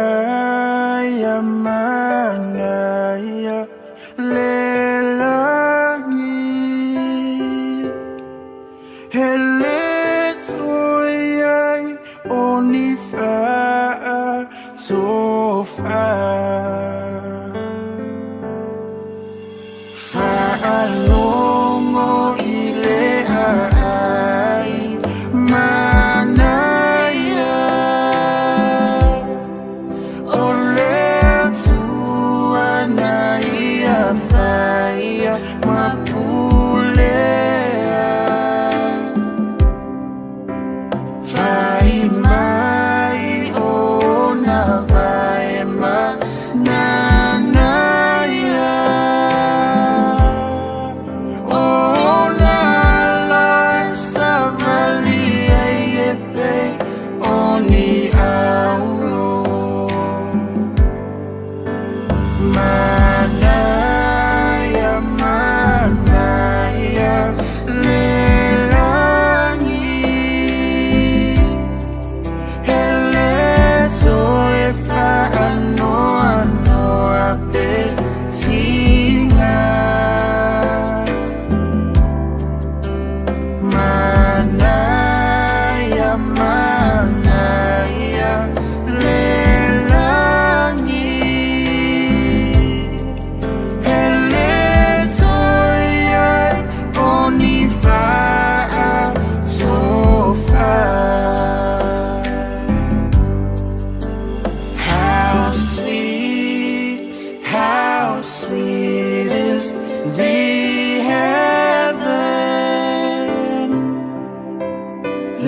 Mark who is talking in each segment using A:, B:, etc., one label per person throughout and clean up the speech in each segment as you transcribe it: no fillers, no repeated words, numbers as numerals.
A: Manaya, manaya, lelangi, heletoyai, onifa'a, tofa'a, fa'alongo ile'ai, manaya, oletuanaya, faya, mapulea, fai mai ona vai ma nanaya, ona la savalia yepe oni auro. Manaya, manaya, lelangi, heleto efa ano apetinga. Manaya, manaya, lelangi, heletoyai, onifa'a, tofa'a. How sweet is the heaven.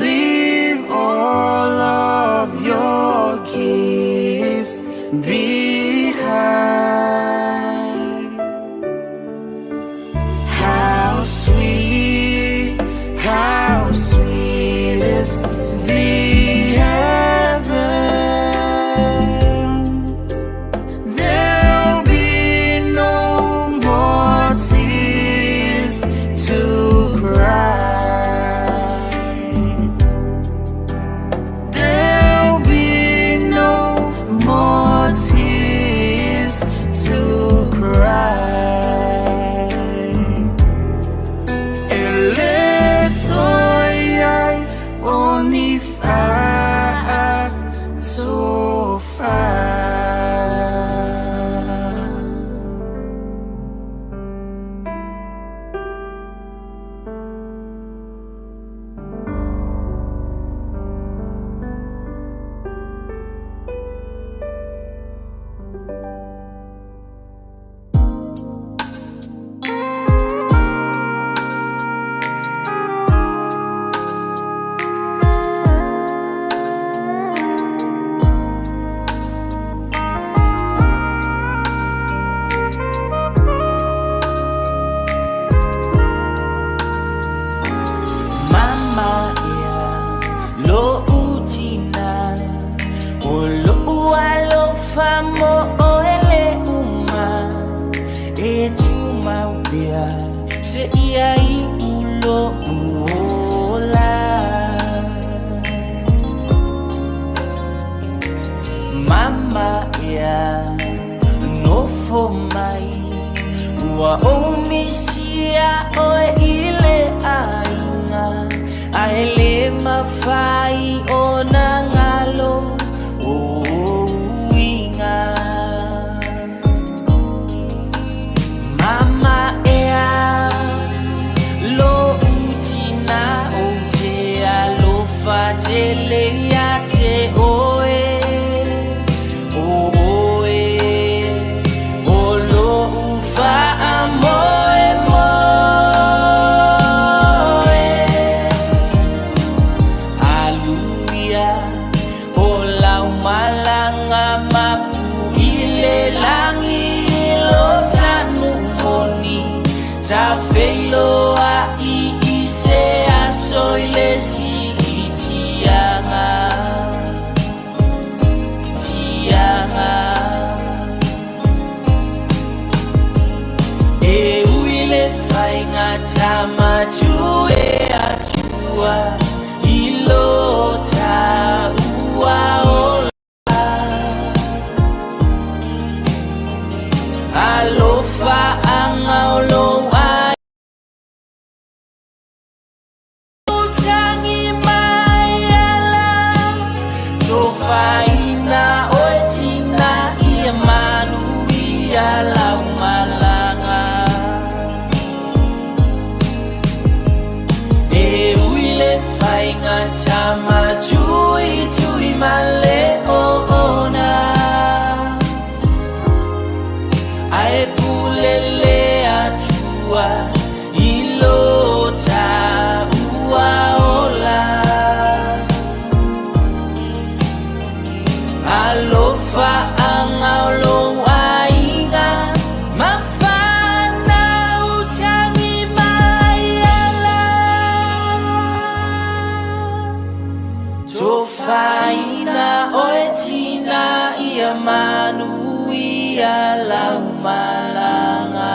A: Leave all of your gifts behind. How sweet is the heaven. There'll be no more tears to cry. There'll be no more tears to cry. Eletoyai, onifa'a, tofa'a. Mama ya lo utina o lo ualo famo oele uma e tuma upia se ia I ulo uola. Mama ya no for mai wa omisia oe ile aina aele mafai ona ngalo o inga. Mama ea lo utina ojea lo fatele ya te oe oe o lo ufa amoe moe aluia o alofa angaulo ainga mafana uchangi mayala tofaina oetina iamanu ialau malanga.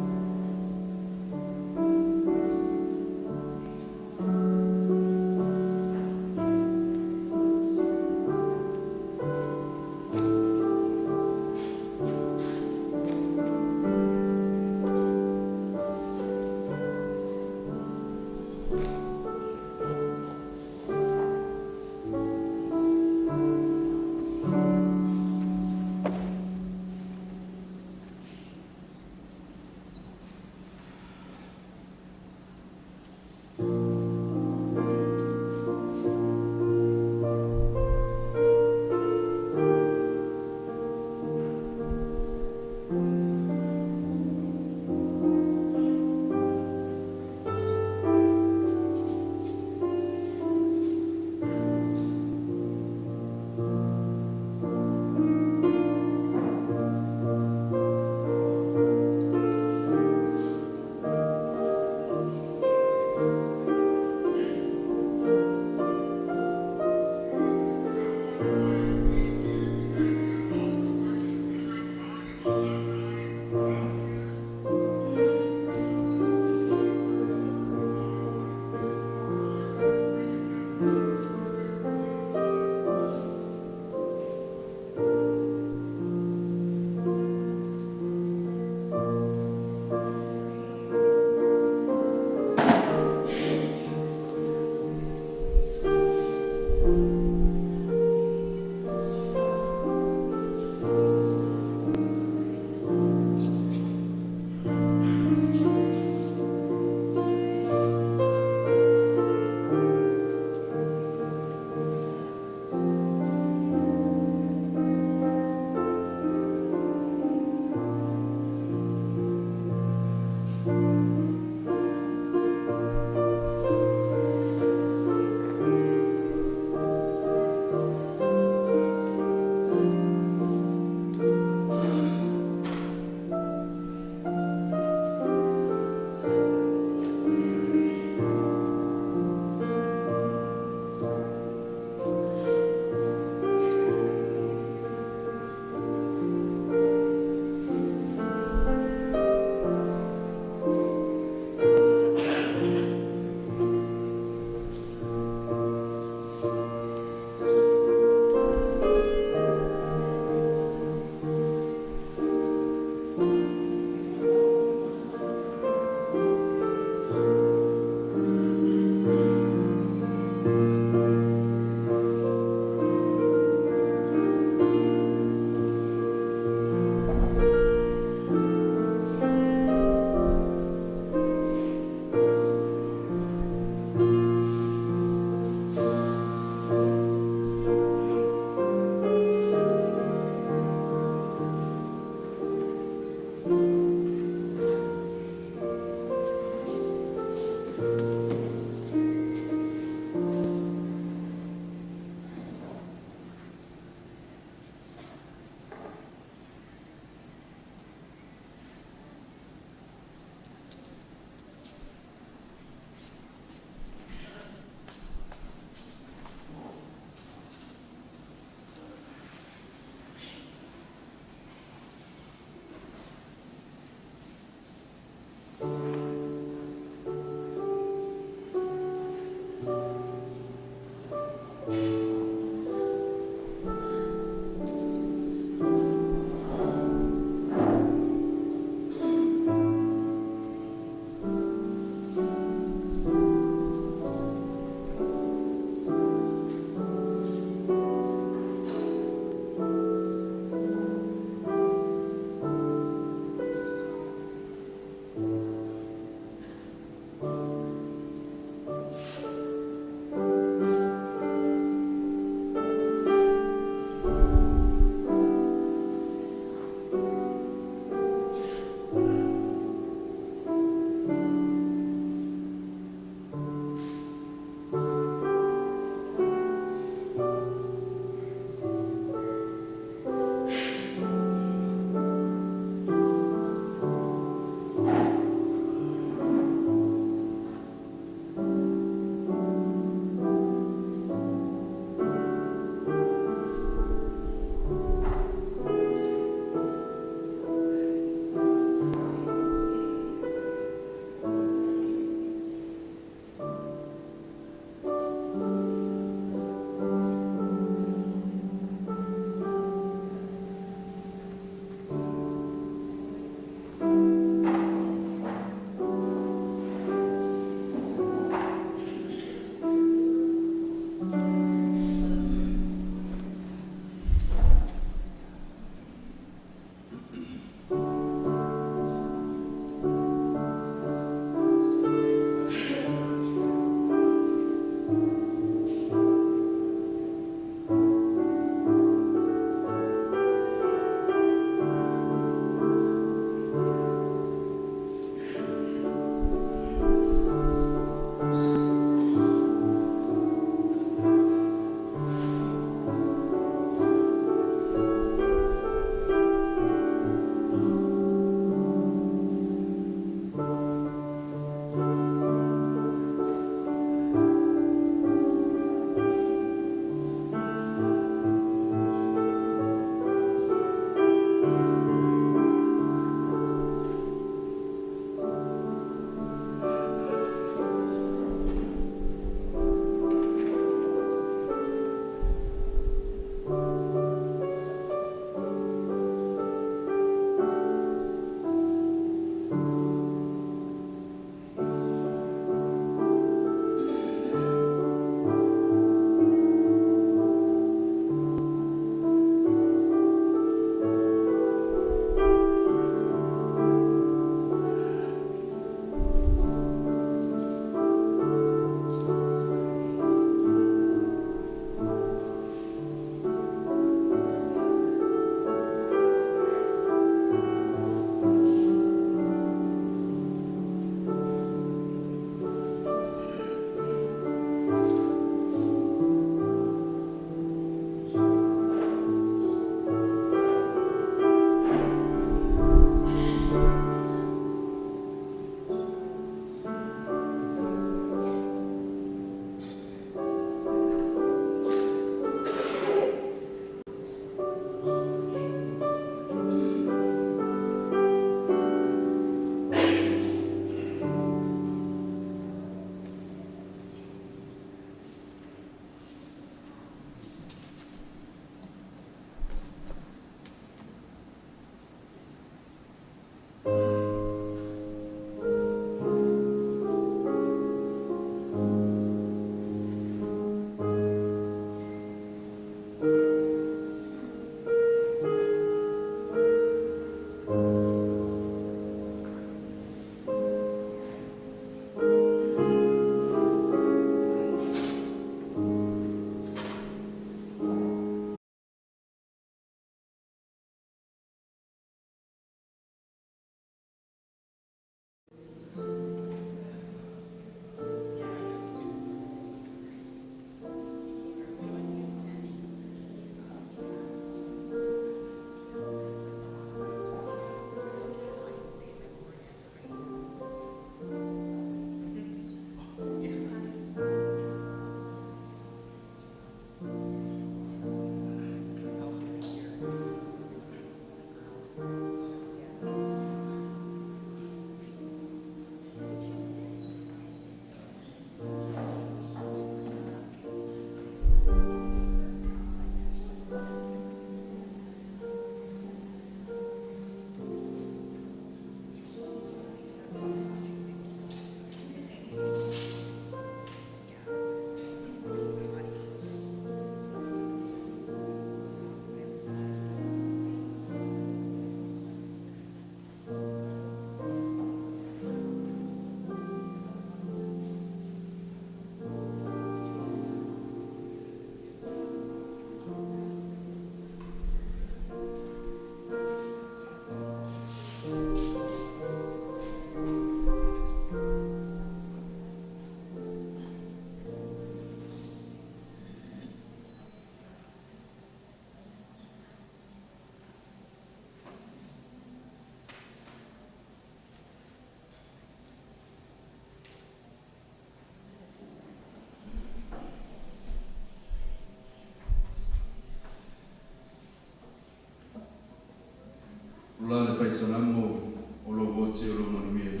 B: salamo o lo voci o lo manuia.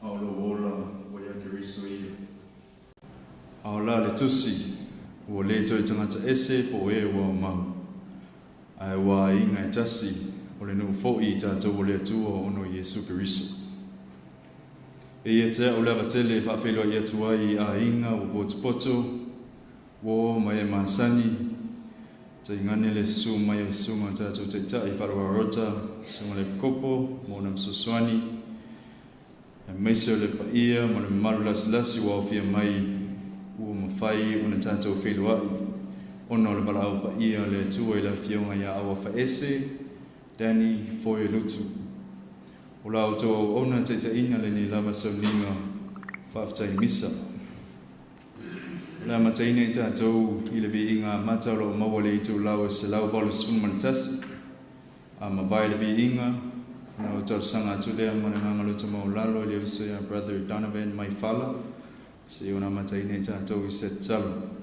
B: Au lo wola o ia kiriso ia. Au la le tusi o le toi tangata ese po e wa mau. Ai wa inga e tasi o le nu fo i tātou o le atua o no Yesu Kiriso. E ia te o lewa tele whawhelo i atua i a inga o potopoto wo mai e masani te ngane le su mai o sunga tātou te tai wharawa rota sunga le kopo mo na msuswani e meise o le paia mo le maru lasi wa ofia mai ua mawhai o na tātou whelo ai ono le palau paia le atua i la fionga ia awa whaese Dani foi Lutu. O la auto ona te ina le ni lava sauninga whaftai misa. La mataina i tātou i le vi inga mataro mawale i tau lau se lau volus fumanatasi. A mawai le vi inga, na o tau sanga tulea mana ngangalo to maulalo i le usoya brother Donovan mai fala. Se ona mataina i tātou i se talo.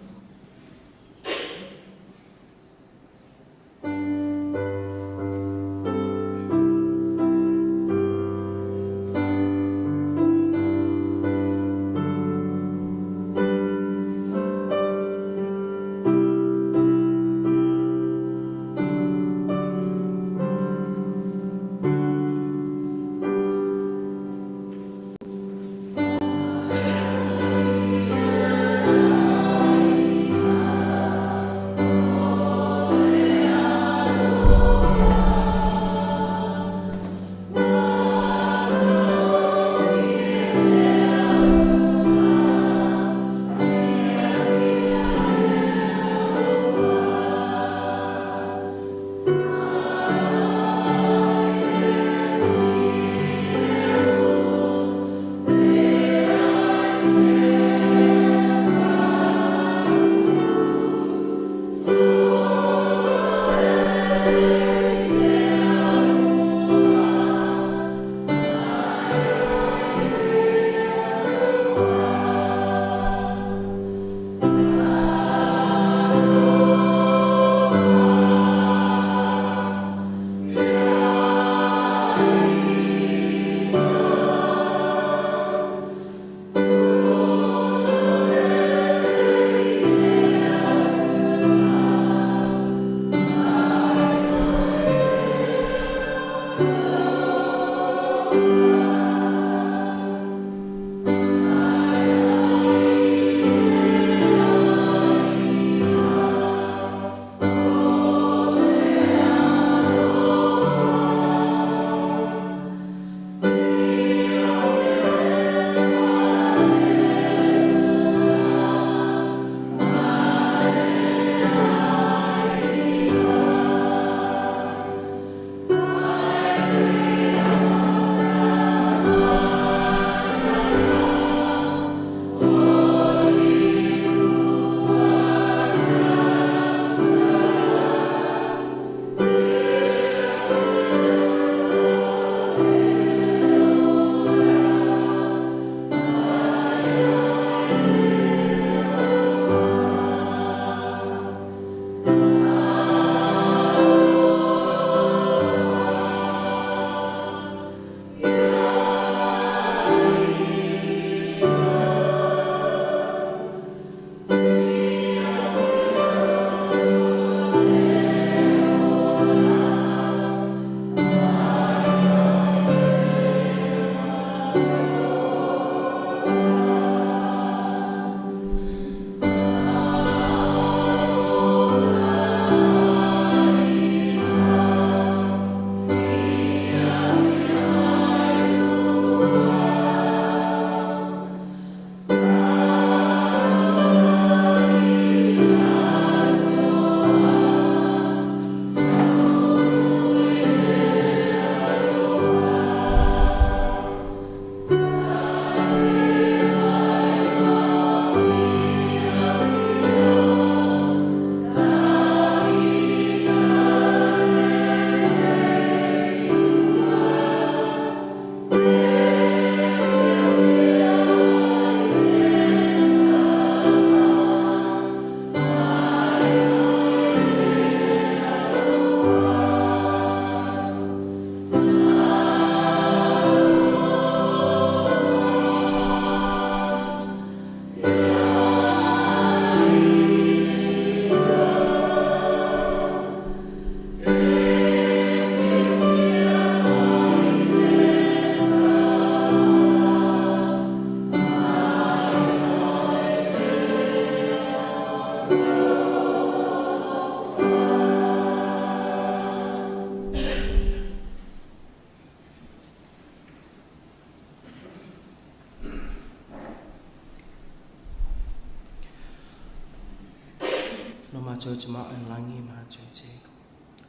C: mātou te maanlangi mātou te.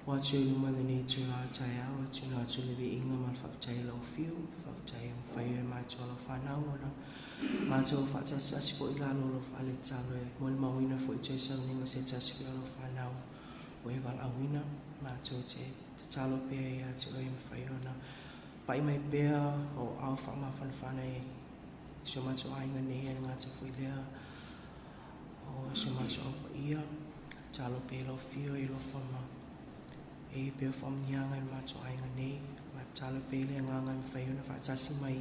C: Watu luma le nei tu la tai au, tu na tu le vi inga mal whaktai lau fiu, whaktai ang whaia mātou lau whanau ona. Mātou whaktai sasi po i lalo lau whale talo e, mole mawina fo i tui sau ninga se tasi fi lau whanau. O e wal awina, mātou te talo pia ia te oi mwhai ona. Pai mai pia o au whama whanwhanai, so mātou ainga nei e ngā te fui lea. O so mātou au pa ia, talo pia lau fio i lau whama. E pia wham nianga i mātou ainga nei, ma talo pele nganga i mwhai ona whaatasi mai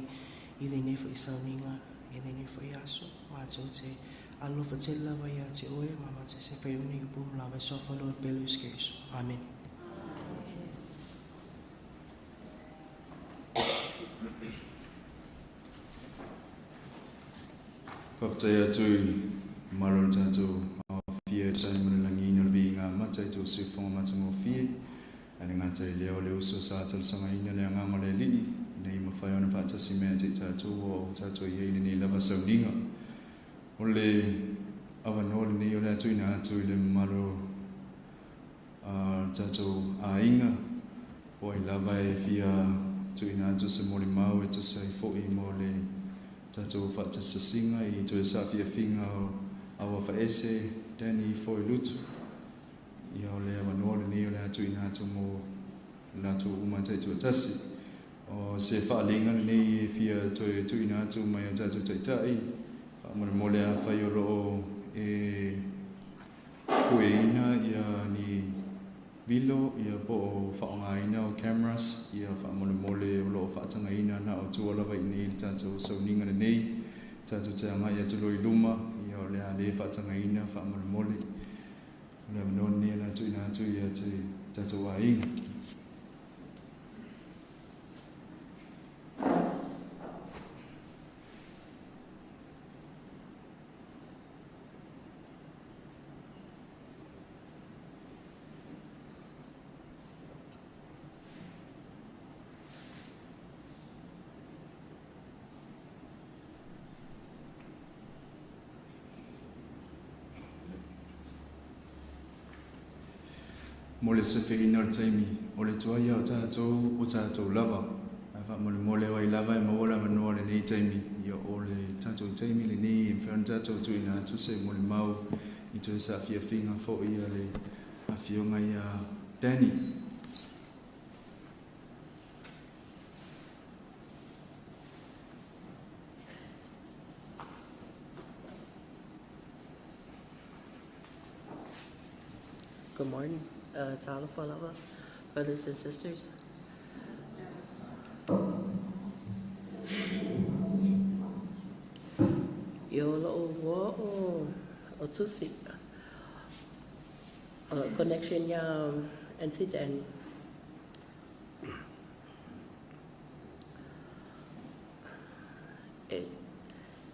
C: i le nei whai sauninga, i le nei whai aso, mātou te alofa te lawa ia te oe, ma mātou se whai una i boom lawa, sofa Lord Belu Skeriso. Amen.
B: Whaftai atu maron tātou a whia tai manalangi ina lebi ngā matai tō se whonga mata mō whia. Ane ngā tai leo le uso sa talasanga ina le anganga le li. Nei mawhai ona whaatasi mea te tātou o tātou i heine nei lava sauninga. O le awa nōle nei o le atu ina atu i le maro tātou a inga. Po i lava e whia tu ina atu se mō le mau e tu sai fo i mō le tātou whaatasa singa i tu e sa whia whinga o awa whaese, Danny fo i Lutu. Ia o le awa nōre ni o le atu ina atu mō lātou umatai tu atasi. O se whaalinga ni e whia tu ina atu mai o tātou taitai. Whaamana mō le a whai o loo e koe ina ia ni vilo, ia po o whaonga ina o cameras, ia whaamana mō le o loo whaatanga ina na o tualawa i nei le tātou sauninga nei. Tātou te anga ia tulo i luma, ia o le a le whaatanga ina whaamana mō le. Le manoni la tu ina tu ia te tātou a inga. Mo le sefe ina le taimi, o le tuaia o tātou lava. Awha mo le wai lava e mawala manoa le nei taimi. Ia o le tātou taimi le nei e whian tātou tu ina tu se mo le mau i tu e sa fia whinga fo ia le a fionga ia Danny.
D: Good morning, Tala Falava, brothers and sisters. Yo lo o tusi connection ya anti Danny.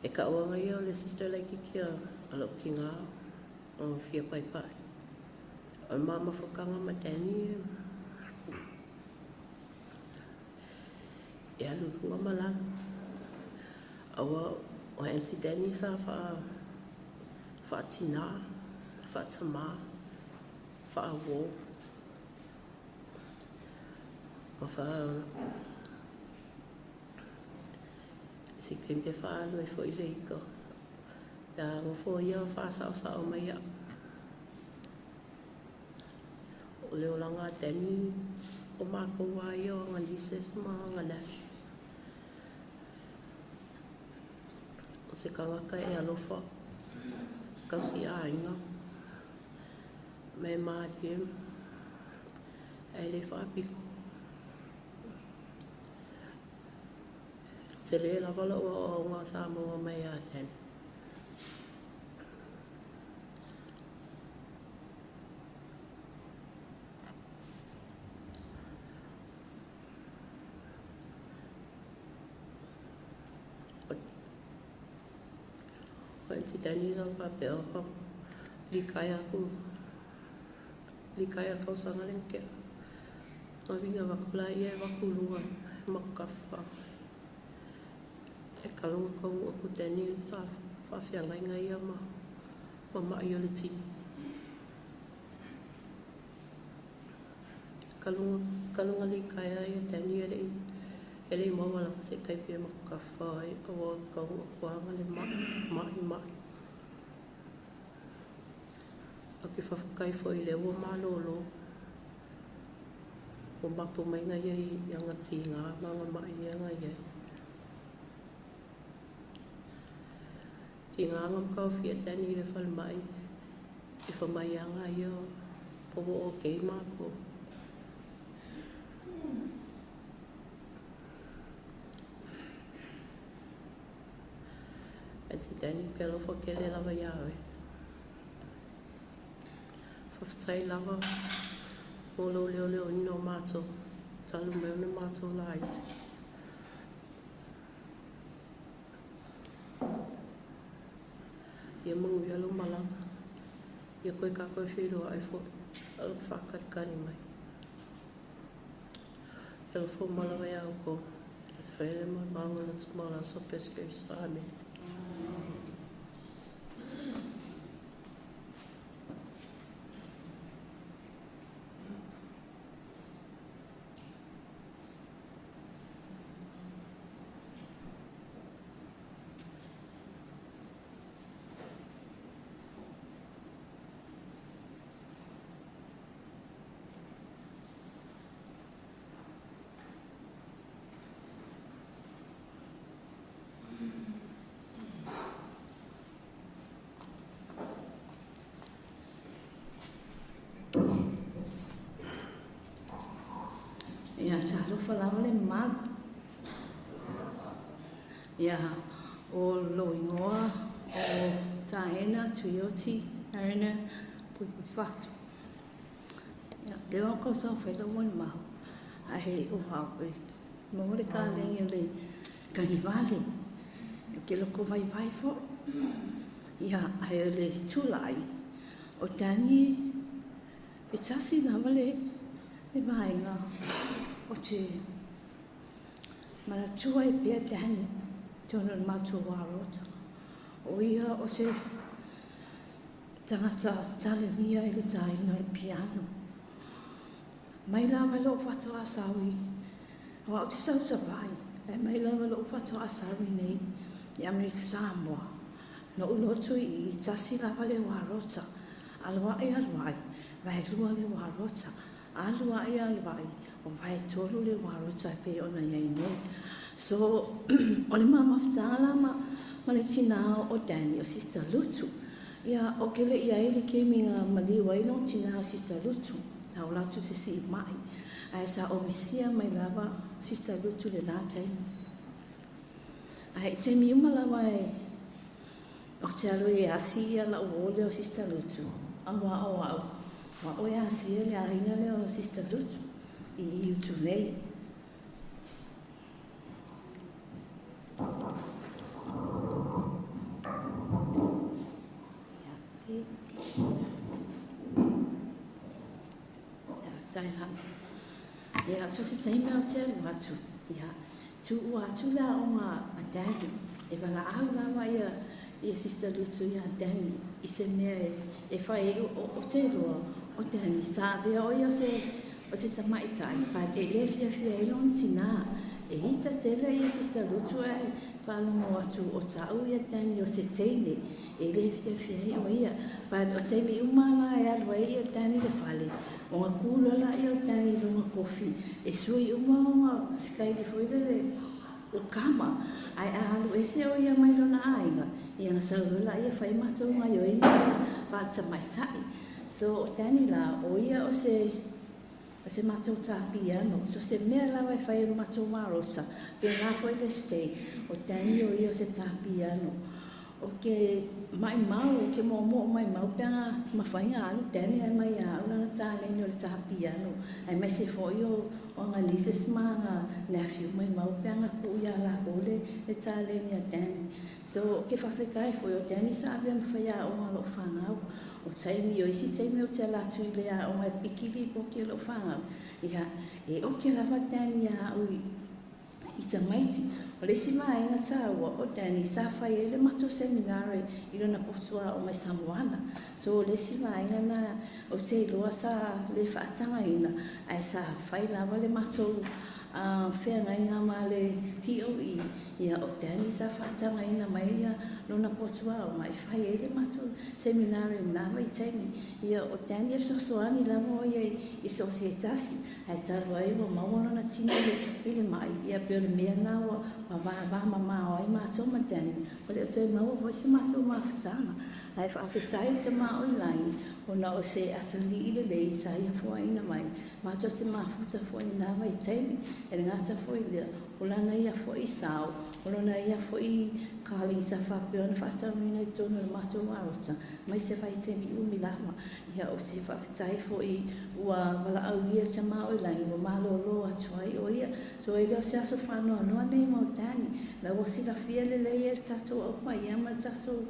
D: E ka wanga yo le sister like kia alo kinga o fia pai pai. O mama whakanga matani e alurunga malanga. Awa o Auntie Danny sa whaatina, whaatama, whaawo. Ma si kempe whaalo e fo i leiko. Ia ngofo ia whaasao mai ia. O leo langa Danny o mako wai o ngā lises ma ngā nash. O se kangaka e alofa, kausi a inga. Me maari e le whaapiko. Te le la wala o ngā Samoa mai a Danny. Auntie Danny sa papel ko likaya kau sanga lengke avinga wakula ia wakulunga makafa e kalunga kau aku Danny sa fafianga inga ia ma ia le tini kalunga li kaya ia tani ele mo wala se kai pe mo ka fai o ka wa ngale mai aki fa kai foi le o malolo o mapu mai nga ia nga tinga manga mai ia nga ia tinga ngam ka fia tani le fal mai e fa mai nga ia po o ke ma ko ati tani pelo fo ke le lava ia fa tai lava Olo leo no mato, talu meu no mato light. Ia mungu ia lo malang, ia koe ka koe whiro ai fo, alo whakari mai. Ia lo fo malawa ia o ko, e whaile mai maunga na tumala so peskers, amen.
E: Ia talo falava le mal. Ia o loingoa o taena tuioti arena pupu fatu. Ia lewa ko sa fela mon mau. A he o hawe. Mo le ka le le kanivale. Ke loko mai vai fo. Ia ai le tulai. O tani e tasi na vale le mai nga. O te mana tua e pia tani tono matua warota. O ia o se tangata talenia i le taina le piano. Mai la mai lo fato asawi. O te sauta vai. E mai la mai lo fato asawi nei i Amerika Samoa. No ulotu i tasi la vale warota. Alwa e alwai. Vai lua le warota. Alwa e alwai. O vai tolu le warota pe ona iai nei. So, o le mama whtala ma le tina o Dani o Sister Lutu. Ia o kele ia ele ke minga mali wailong tina o Sister Lutu. Tau latu te si mai. Ai sa o misia mai lava Sister Lutu le latai. Ai te mi uma lava e o te alo e asi ia la uole o Sister Lutu. Awa o au. Wa o e asi le ahinga le o Sister Lutu. I utu nei. Ia, so se taime au te alu atu. Ia, tu ua atu la o ngā a Dani. E wala au lawa ia Sister Lutu ia Dani. I se mea e whai o te roa o Dani. Sa vea o ia o se tamai tai. Wha e le fia e lon tina. E hita tele ia Sister Lutu e whalongo atu o tau ia Dani o se teine. E le fia o ia. Wha o teime umala e alwa ia Dani le whale. O ngā kūla la i o tani runga kofi. E sui uma o ngā skai le whoilele o kama. Ai a alu e se o ia mai lona ainga. I ngā saurula ia whai mato ngā i o inga ia whāta mai tai. So o tani la o ia o se mato tā piano. So se mea lawa e whai mato marota. Pia ngā whoile stay. O tani o ia o se tā piano. O ke mai mau, o ke momo mai mau pia mawhainga alu tani ai mai au lana tāleni o le tāpiano. Ai mai se foi o ngā lises ma ngā nephew mai mau pia ngā kuia la ole le tāleni a tani. So ke whawhekai foi o tani sa abia mawhaia o ngā lo whangau. O taimi o isi taimi o te latu i lea o mai pikili po ke lo whangau. Ia, e o ke lava tani a ui i ta maiti. O le si mai nga sa o tani sa fai ele matu seminari I lona posua o mai Samoana. So le si mai nga na o te loa sa le whaatanga ina ai sa fai lava le matu whea ngai ngā ma le TOE ia o tani sa whaatanga ina mai ia lona posua o mai fai ele matu seminari na mai taimi ia o tani e sosoani lava o ia I sosietasi ai talo ai o maua na tina ile mai ia pe le mea na o ma mama o ai matou matani o le toi mau o se matou ma fatanga ai fa fetai te ma online o na o se atali ile le sa ia fo ina mai matou te ma futa fo ina mai taimi e ngata fo ile o lana ia fo I sao o lana ia fo I kali sa fa pe ona fa tau mina tonu matou ma rota mai se vai taimi u milama ia o se fa fetai fo I ua wala au ia te ma online o malo lo atuai o ia so ele o se aso whanua noa nei mau tani la o si la fia le lei e tatou au mai ama tatou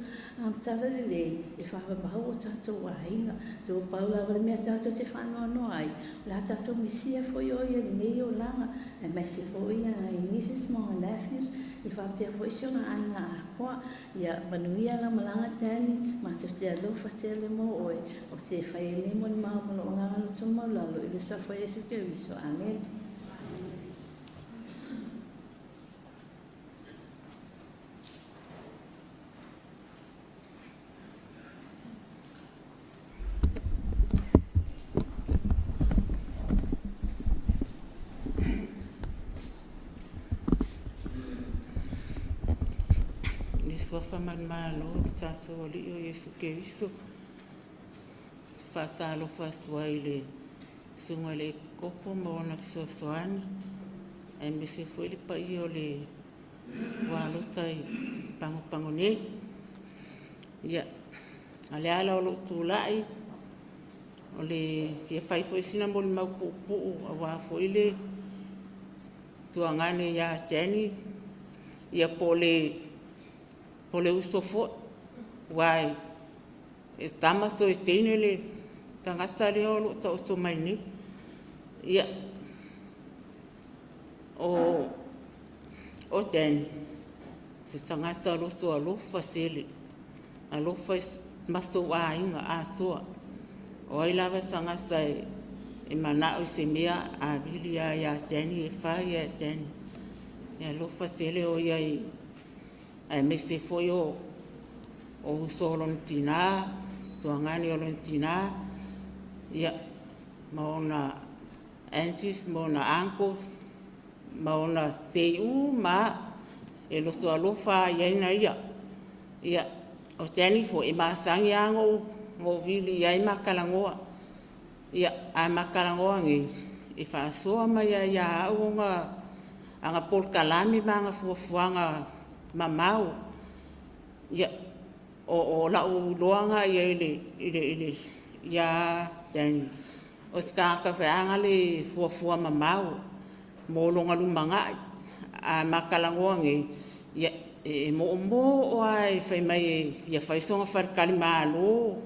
E: tala le lei e whawabau o tatou a inga so o paula wale mea tatou te whanua noa ai la tatou misia fo i o ia nei o langa e mai se fo ia ai nieces mga nephews I whapea fo I siona anga a koa ia manuia la malanga tani ma te alofa te le mo oe o te whaene mo ni maa malo o ngangano to maulalo I le sa fo Yesu ke wiso amen.
F: Sofa man malo sa so li o Yesu ke wiso fa sa lo fa swai sunga le kopo mo na so soani e me se foi le pa I o le walo tai pango ne ya ale ala o lo tulai o le ke fai foi sina mo ma po wa foi le tuangane ya Jenny ya Pole uso fo wai estama so esteinele tangata le o so mai ni ia o ten se tangata lo so lo fasele a lo fas masto wa inga a so o ai lava tangata e mana o se mea a bilia ya teni e fa ya ten ya lo fasele o ia ai me se foi o solontina tuangani o lontina ia maona aunties maona uncles maona teu ma e lo so alofa ia ia o tani fo e masangi ango mo vili ai makalangoa ia a makalangoa ngi e fa so ma ia o nga anga pol kalami manga fuanga mamau ya o la u loanga ia ile ya dan o ska ka faanga le fua mamau mo longa lumanga a makalangoange ya mo o ai fai mai ya fai songa far kalimalo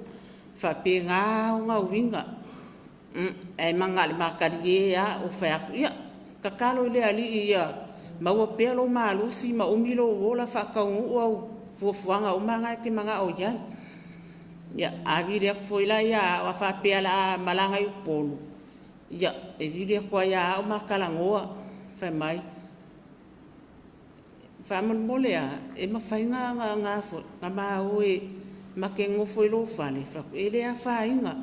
F: fa penga nga winga e manga le makari ya o fa ya kakalo le ali ya mau pelo malu si ma umilo wola fa ka u fuanga o manga ke manga o ya avire foi la ya wa fa pela malanga u polo ya e vire ko ya o makalangoa fa mai fa mole e ma fa nga fo ma o e ma ke ngo foi lo fa le fa ele a fa inga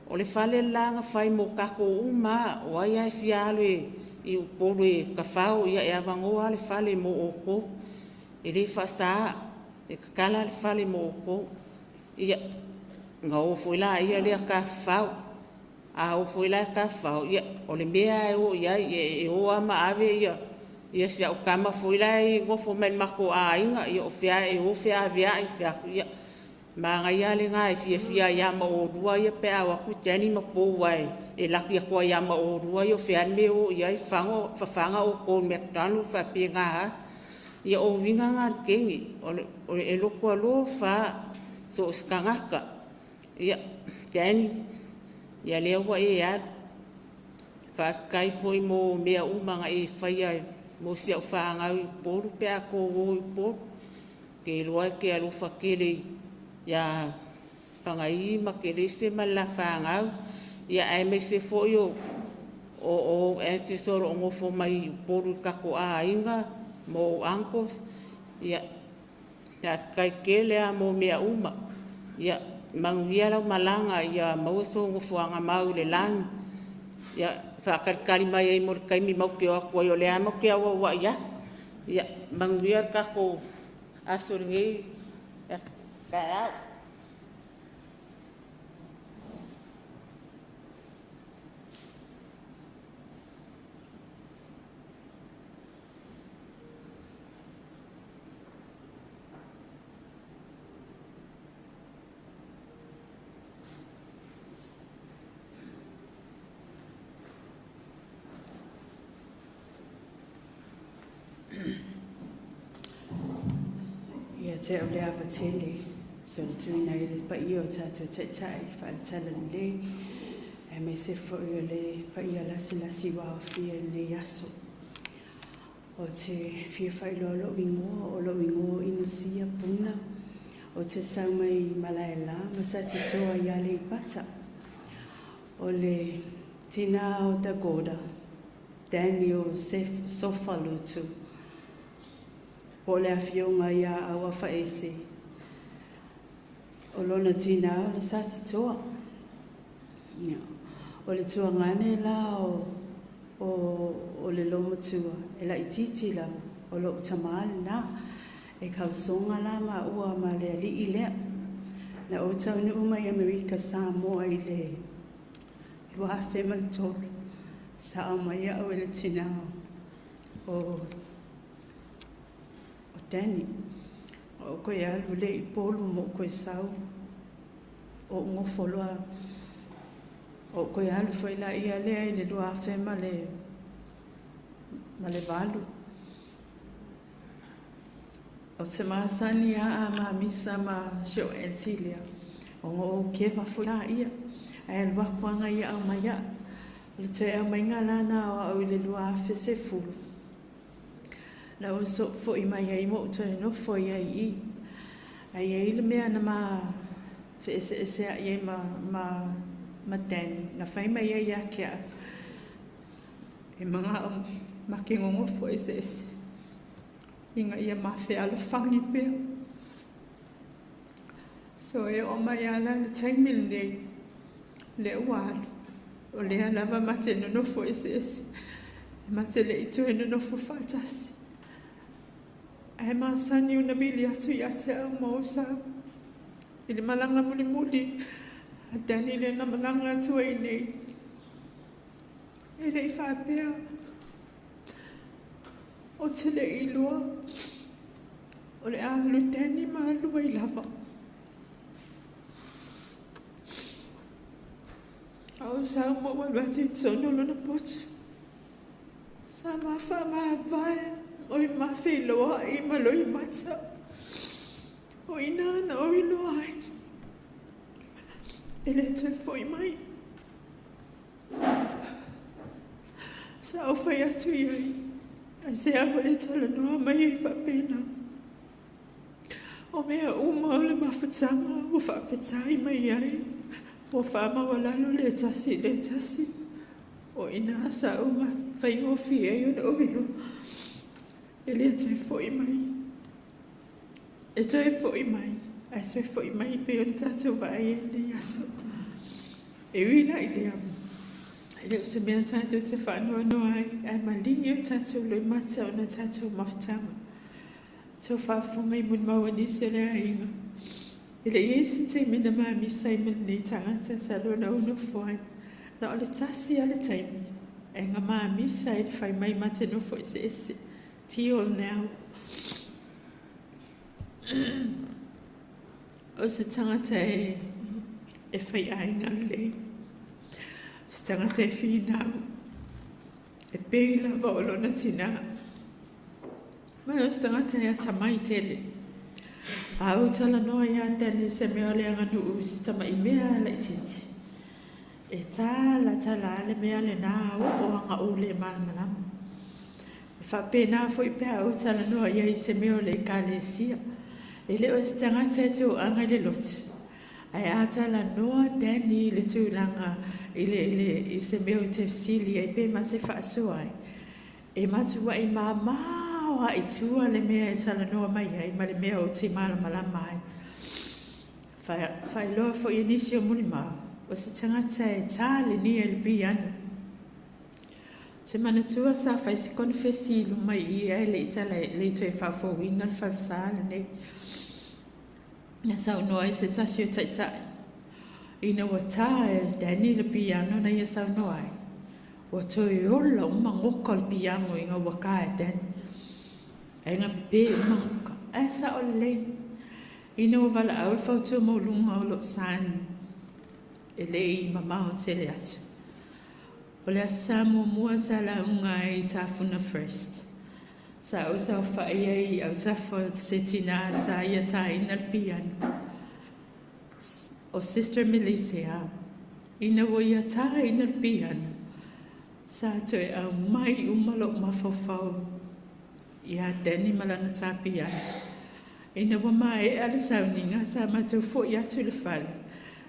F: o le fa le la nga fa mo ka ko uma o ya fialo I o polo e kafau ia e avangoa le fale mo o ko e le fasa e kakala le fale mo o ko ia nga o foi la ia le kafau a o foi la kafau ia o le mea o ia e o ama ave ia se o kama foi la e ngofo men mako a inga ia o fea via i fea ia ma nga ia le nga e fia ia ma o rua ia pe a ku tani ma po wai e la kia ko ia ma o rua yo fea me o ia i fanga o ko metano fa pinga ia o winga nga kengi o e lo ko lo fa so skangaka ia tani ia le wa ia fa kai foi mo mea uma nga e faia mo sia whaanga i poru pea ko o i poru. Ke roa ke arufa kere ia whangai ma kere se ma la whaanga ia ai me se fo yo o e te soro o ngofo mai poru kako a inga mo ankos ia ta kai kele a mo mea uma ia manguia lau malanga ia mauso ngofo anga mau le lang ia whakarikari mai ai mor kaimi mau ke o akua i o le ama ke awa wa ia manguia kako asoringei ia kai au.
G: Ia te o le awa tele, so le tuina i le pa ia o tātou te tai, wha le tala le, e me se fo i o le pa ia lasi wa o fia le yaso. O te fia whai lo ingoa inu sia puna, o te sau mai malaela, masa te toa ia le pata. O le tina o Dakota, Daniel sofa Lutu, o le awhionga ia awa whaese. O lona tina o le sati toa. O le tuangane la o le loma tua. E la ititi la o lo utamale na. E kausonga la ma ua ma le ali i lea. Na o tau ni uma i Amerika Samoa i le lua whemal tolu. Sa au mai au e le tina o Dani, o koe alu le I polu mo koe sau, o ngofo loa, o koe alu foi la ia lea I le lua awhe ma le valu. O te maasani a ma misa ma shio entilia, o ngō kewa foi la ia, ai alua kuanga ia au mai a, le te au mai ngā lana o au le lua awhe se fulu. Na o so fo I mai ai mo to no fo ai ai le mea na ma fe ese ai ma den na fai mai ai ya kia e manga ma ke ngo fo ese inga ia ma fe ala fangi pe so e o mai ala le taimil le wal o le ala ma te no fo ese ma te le to no fo fatas. E masani una bili atu I ate au mausau. I le malanga muli a dani le na malanga atu ai nei. E le I whapea. O te le ilua. O le alu dani ma alua I lava. Au sau mo walwati tsono lona potu. Sa ma wha ma vai. O I mawhi loa I malo I mata. O I nana o I loa ai. E le toi fo I mai. Sa o whai atu I ai. Ai se awa e tala noa mai I whapena. O mea uma o le mawhatanga o whawhetai mai ai. O whamawalalo le tasi. O ina sa uma whai ngofi ai o le oilo. E lea toi fo I mai. E toi fo I mai. E toi fo I mai pe o le tātou vai e le yaso. E wila I lea. E leo se mea tātou te whanua noa ai. E malingi o tātou loi mata o na tātou mawhtanga. Tō whaafunga I mun maua nisi lea inga. E le Iesu te mina maa misai mini tangata talo na unu fwai. Na o le tasi a le taimi. E ngā maa misai le whai mai mate no fo ese. Tiol now. O se tangata e whai ainga le. Se tangata e whinau. E peila wa olona tina. Mai o se tangata e atamai tele. A utala noa ia tani se mea le anganu usi tama I mea la ititi. E tala ale mea le nā o anga ule malamalam. Whapena fo I pēa o tala noa ia I se meo le kālesia. E le o se tangata e tō anga le lotu. Ai atala noa Dani le tūlanga I se meo I te fsili e pē ma te whaasua ai. E matua I māmāua I tua le mea e tala noa mai ai ma le mea o te malama ai. Whai loa fo I nisi o muli mau. O se tangata e tāle ni e le bianu. Te manatua sa fai se konfesi lumai I ai le itala le to e whawhawina le falsale nei. Na sau noa I se tasi o taitai. Ina wa tā e Dani le piano na ia sau noa ai. Wa to e ola umangoka le piano inga waka e Dani. E ngā pipe umangoka. E sa o le. Ina wa wala au le whautua maulunga o lo sāni. E le I mamao te le atu. O le asa mua sa la unga I tafuna first. Sa o sa whaia I au tafo se tina sa ia ta ina le piano. O Sister Melissa, ina wo ia ta ina le piano. Sa to e au mai umalo mawhawhau. Ia Dani malana ta piano. Ina wo mai e ale sauninga sa matou fo ia tu le whale.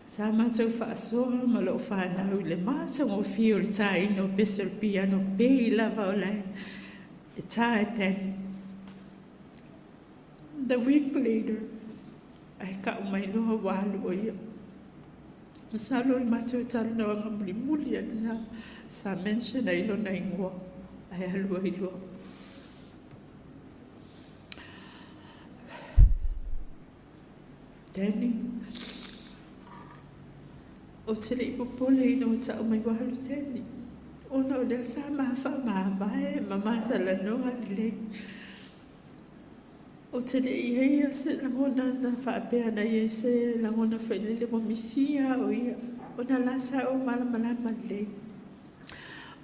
G: Sa matou whaasoa ma lo whanau le mātang o fio le tā ino beso le piano pei lava o lai. E tā e Dani. The week later, ai ka umai loa walu o ia. Masalo le matou tala na wanga muli muli ana sa mention ai lo na ingoa. Ai halua I loa. Dani. O te le ipopole ina o ta o mai wahalu teni. O na o lea sa maha mahe mamata la noa ni le. O te le ia se langona na whaapea na ia se langona whailele mo misia o ia. O na la sa o malamalama le.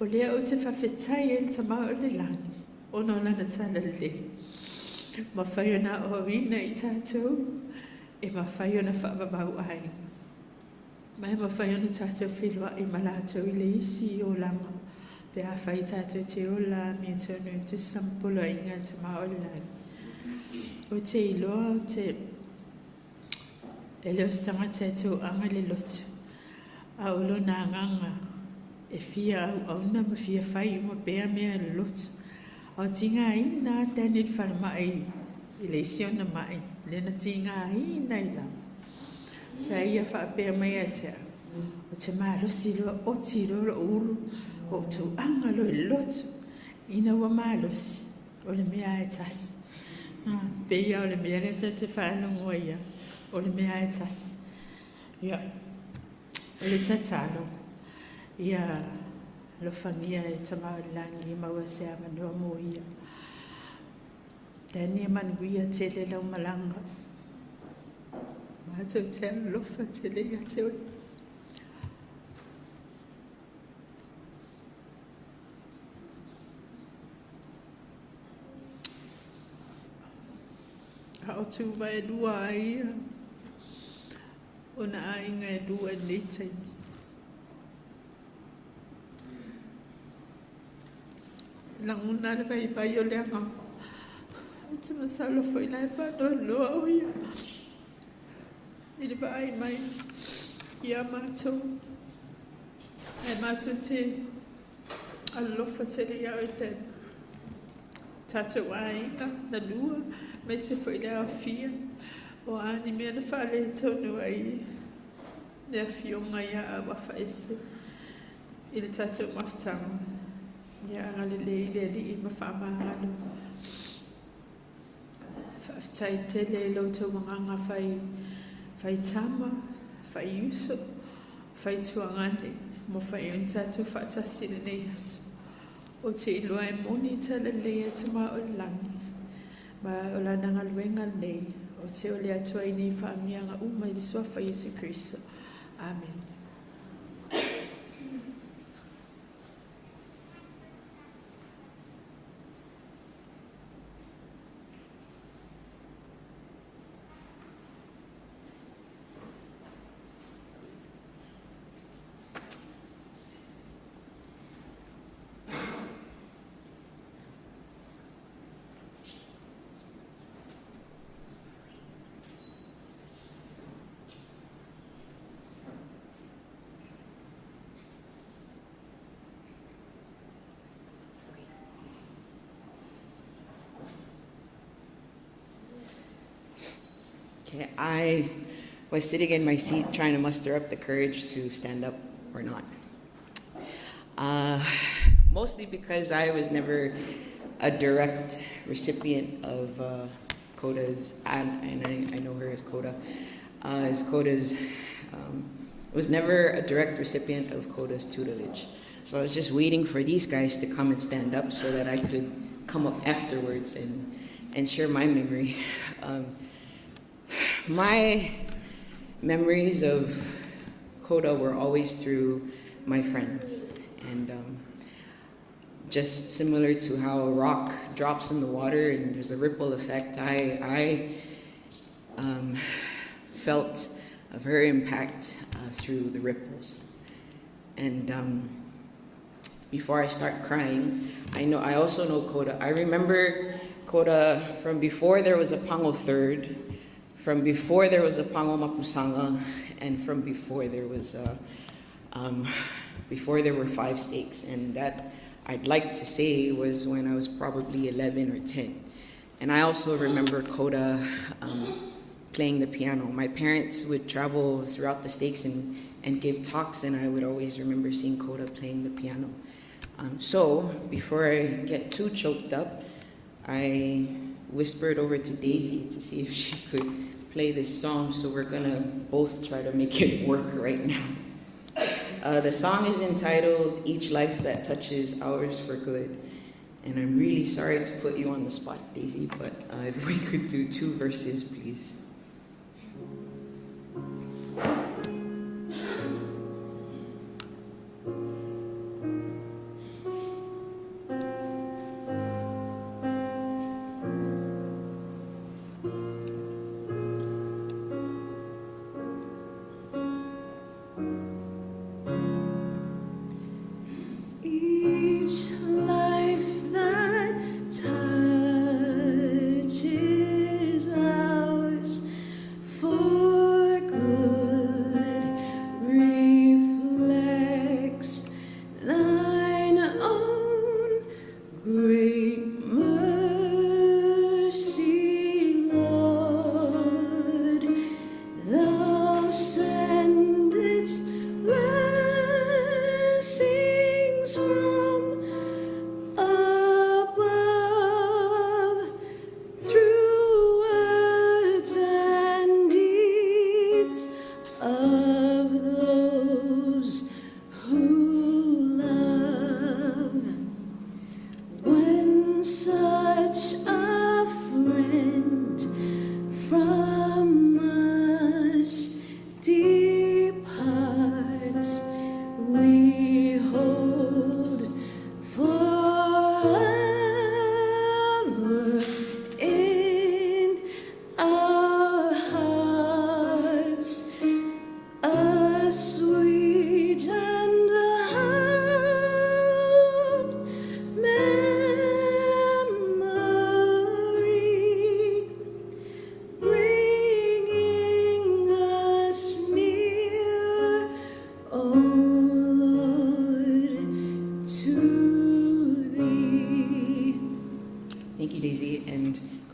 G: O lea o te whawhetai e le tamau o le lani. O na o lana tala le. Ma whai ona o ina I tātou. E ma whai ona whaavavau ai. Mai ma whai ona tātou whilua I malātou I le isi o langa. Pe a whai tātou te ola mi tonu tu sampula inga te maolani. O te iloa o te e leo stangata e tō anga le lotu. A olo nā nganga e fia au auna ma fia whai uma bea mea le lotu. O tinga ina Dani wharamai I le isi ona mai. Lena tinga ina I lama. Sa ia whaapea mai a tea. O te maa losi loa o ti roro ulu. O tu anga lo I lotu. Ina wa maa losi. O le mea e tasi. Pe ia o le mea le te whaanongo ia. O le mea e tasi. Ia. O le tatalo. Ia lo whangia e tamau langi I maua se amanua mo ia. Dani e manuia tele lau malanga. Mātou te alofa te lea te oi. A o tu vai dua ia. O na ainga e dua nei taimi. Languna le vai pai o le anga. Te masalo foi lai whanau loa o ia. I le vai mai I a mātou. E mātou te alofa te lea o te tātou ainga na lua mai se foi lea o fia. O ani mea na whale tonu ai lea fionga ia a wafa ese. I le tātou mawhtanga. Ia angale le li I mawhamangano. Whaftai tele loutou wanganga whai tama, whai uso, whai tuangane, mo whai on tātou whaatasina nei aso. O te ilua e moni tala lea te maa o langi, ma o la nanga luenga nei, o te o lea tua I nei whaamianga uma I le suafa Yesu Christo. Amen.
H: Okay, I was sitting in my seat trying to muster up the courage to stand up or not. Mostly because I was never a direct recipient of Coda's, and I know her as Coda, was never a direct recipient of Coda's tutelage. So I was just waiting for these guys to come and stand up so that I could come up afterwards and share my memory. My memories of Coda were always through my friends. And just similar to how a rock drops in the water and there's a ripple effect, I felt of her impact through the ripples. And before I start crying, I also know Coda. I remember Coda from before there was a Pango Third, from before there was a Pango Mapusanga, and from before there was before there were 5 stakes. And that, I'd like to say, was when I was probably 11 or 10. And I also remember Coda playing the piano. My parents would travel throughout the stakes and give talks, and I would always remember seeing Coda playing the piano. So before I get too choked up, I whispered over to Daisy to see if she could play this song, so we're gonna both try to make it work right now. The song is entitled Each Life That Touches Ours for Good. And I'm really sorry to put you on the spot, Daisy, but if we could do 2 verses, please.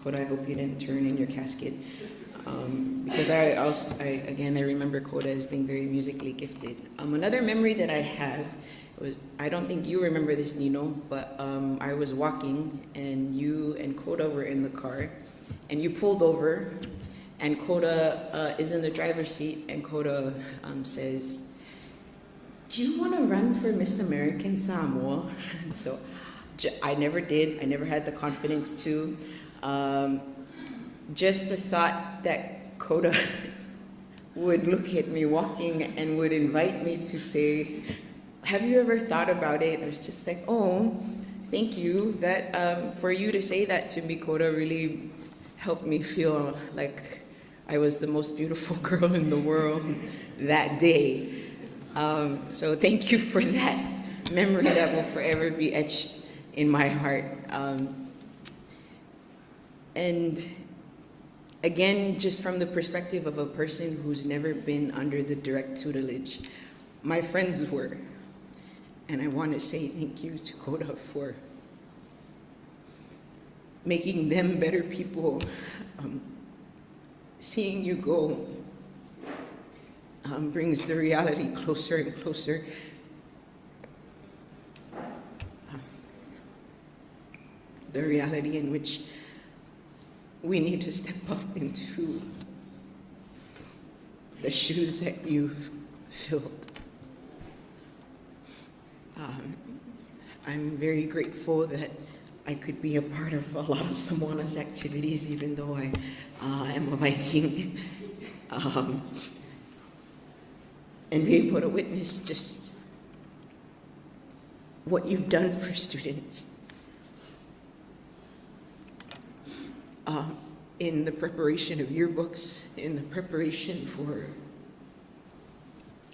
H: Coda, I hope you didn't turn in your casket. Because I remember Coda as being very musically gifted. Another memory that I have was, I don't think you remember this, Nino, but I was walking and you and Coda were in the car and you pulled over and Coda is in the driver's seat and Coda says, "Do you want to run for Miss American Samoa?" So I never did. I never had the confidence to. Just the thought that Coda would look at me walking and would invite me to say, "Have you ever thought about it?" I was just like, "Oh, thank you. That for you to say that to me, Coda, really helped me feel like I was the most beautiful girl in the world that day." So thank you for that memory that will forever be etched in my heart. And again, just from the perspective of a person who's never been under the direct tutelage, my friends were. And I want to say thank you to Coda for making them better people, seeing you go brings the reality closer and closer. The reality in which we need to step up into the shoes that you've filled. I'm very grateful that I could be a part of a lot of Samoa's activities, even though I am a Viking, and be able to witness just what you've done for students in the preparation of yearbooks, in the preparation for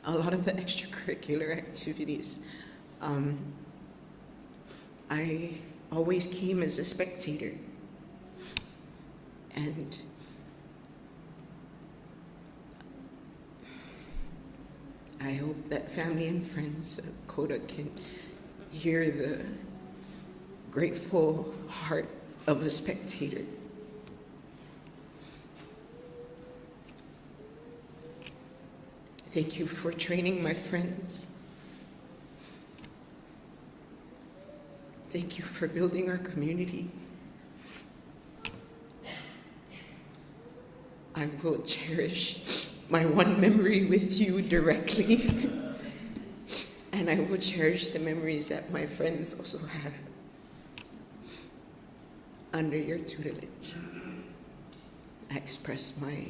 H: a lot of the extracurricular activities. I always came as a spectator, and I hope that family and friends of Dakota can hear the grateful heart of a spectator. Thank you for training my friends. Thank you for building our community. I will cherish my one memory with you directly, and I will cherish the memories that my friends also have under your tutelage. I express my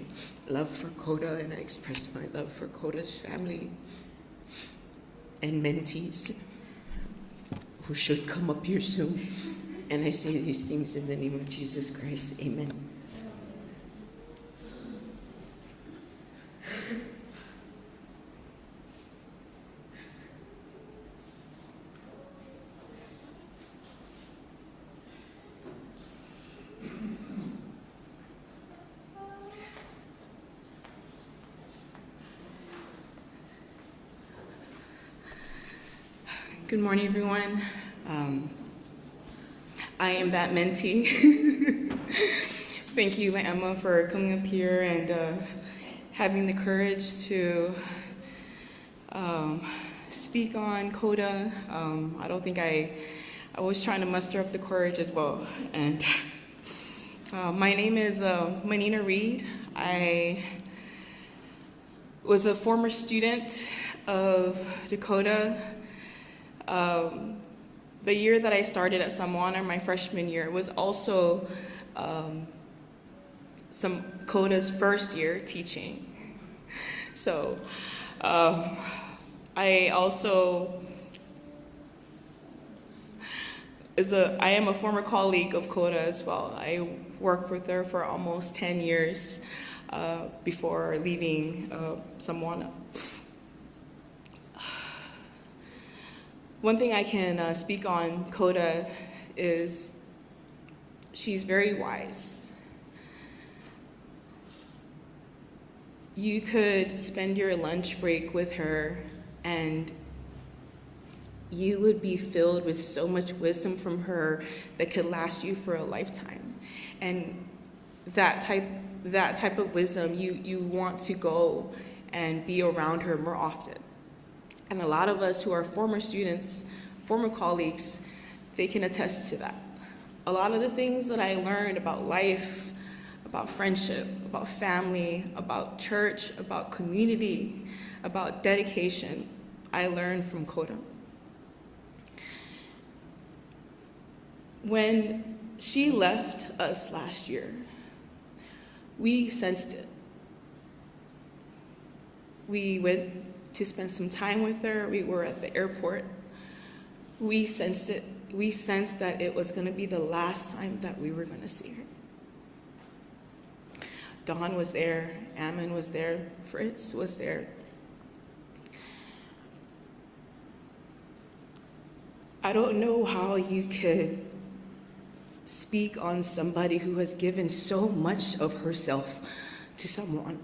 H: love for Dakota, and I express my love for Dakota's family and mentees who should come up here soon. And I say these things in the name of Jesus Christ. Amen.
I: Good morning, everyone. I am that mentee. Thank you, Emma, for coming up here and having the courage to speak on Dakota. I don't think I was trying to muster up the courage as well. And my name is Manina Reed. I was a former student of Dakota. The year that I started at Samoa, my freshman year, was also Dakota's first year teaching. So I also I am a former colleague of Dakota as well. I worked with her for almost 10 years before leaving Samoa. One thing I can speak on Dakota is she's very wise. You could spend your lunch break with her and you would be filled with so much wisdom from her that could last you for a lifetime. And that type of wisdom, you want to go and be around her more often. And a lot of us who are former students, former colleagues, they can attest to that. A lot of the things that I learned about life, about friendship, about family, about church, about community, about dedication, I learned from Dakota. When she left us last year, we sensed it. We went to spend some time with her. We were at the airport. We sensed it. We sensed that it was going to be the last time that we were going to see her. Dawn was there. Ammon was there. Fritz was there. I don't know how you could speak on somebody who has given so much of herself to someone.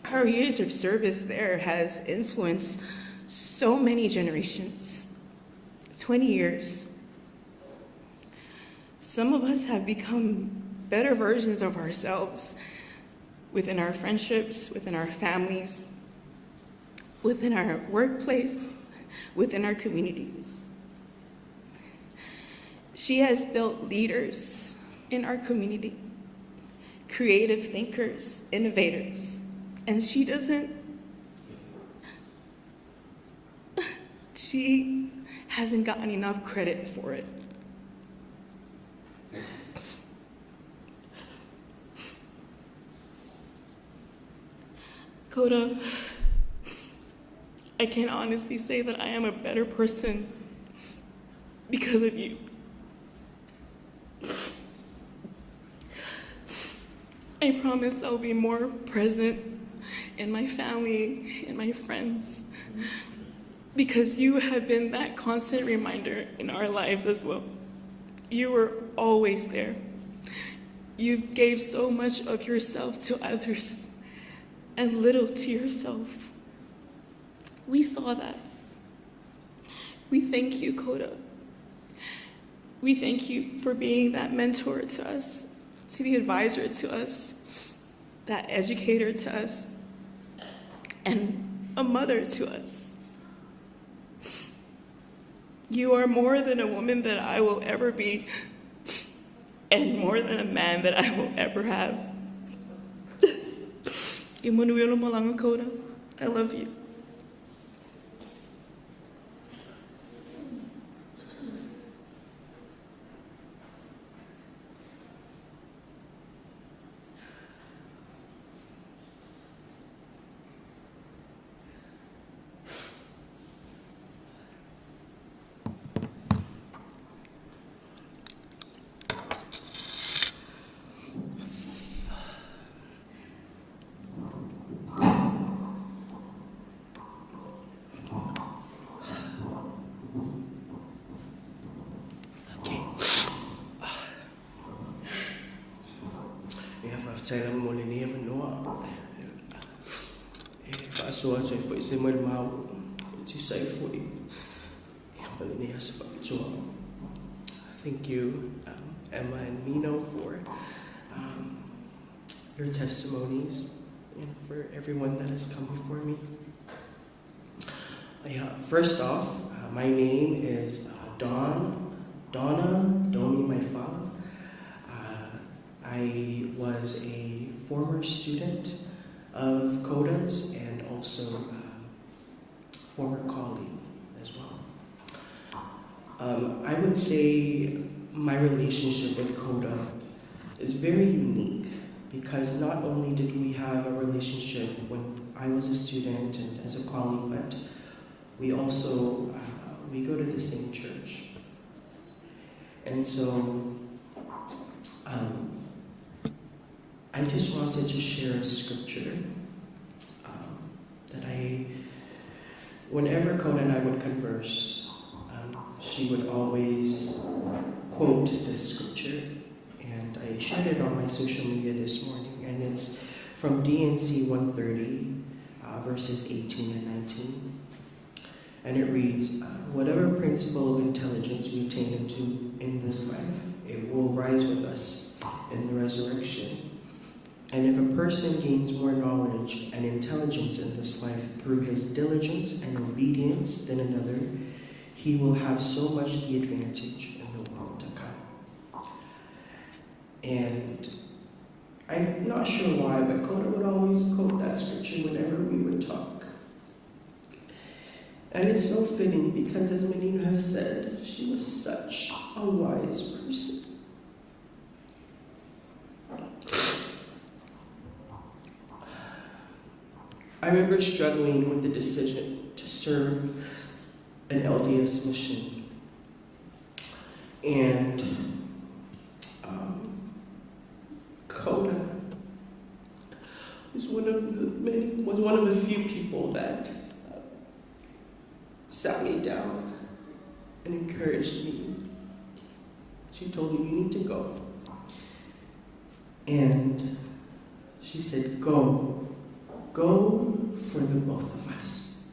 I: Her years of service there has influenced so many generations, 20 years. Some of us have become better versions of ourselves within our friendships, within our families, within our workplace, within our communities. She has built leaders in our community, creative thinkers, innovators, and she hasn't gotten enough credit for it. Dakota, I can honestly say that I am a better person because of you. I promise I'll be more present in my family and my friends because you have been that constant reminder in our lives as well. You were always there. You gave so much of yourself to others and little to yourself. We saw that. We thank you, Dakota. We thank you for being that mentor to us, to the advisor to us, that educator to us, and a mother to us. You are more than a woman that I will ever be, and more than a man that I will ever have. I love you.
C: Taylor Molini and Noah. If I saw it, if it's in my mouth, to say for you, thank you, Emma and Mino, for your testimonies and for everyone that has come before me. First off, my name is Donna Domi Maifa. I was a former student of Coda's and also former colleague as well. I would say my relationship with Coda is very unique because not only did we have a relationship when I was a student and as a colleague, but we also we go to the same church. And so I just wanted to share a scripture that whenever Coda and I would converse, she would always quote this scripture, and I shared it on my social media this morning, and it's from DNC 130, verses 18 and 19. And it reads, whatever principle of intelligence we attain into in this life, it will rise with us in the resurrection. And if a person gains more knowledge and intelligence in this life through his diligence and obedience than another, he will have so much the advantage in the world to come. And I'm not sure why, but Dakota would always quote that scripture whenever we would talk. And it's so fitting because, as many of you have said, she was such a wise person. I remember struggling with the decision to serve an LDS mission. And Coda was one of the few people that sat me down and encouraged me. She told me, you need to go. And she said, go for the both of us.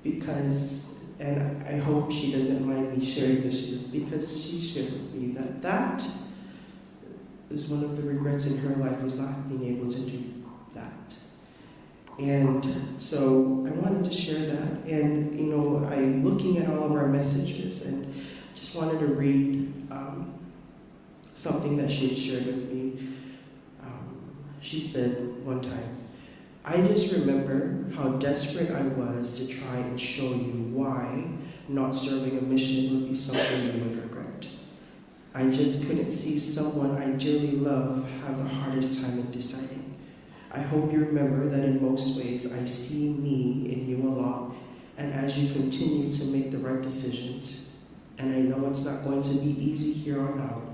C: Because And I hope she doesn't mind me sharing this just because she shared with me that that is one of the regrets in her life, was not being able to do that. And so I wanted to share that. And, you know, I'm looking at all of our messages and just wanted to read something that she had shared with me. She said one time, "I just remember how desperate I was to try and show you why not serving a mission would be something you would regret. I just couldn't see someone I dearly love have the hardest time in deciding. I hope you remember that in most ways I see me in you a lot, and as you continue to make the right decisions, and I know it's not going to be easy here on out,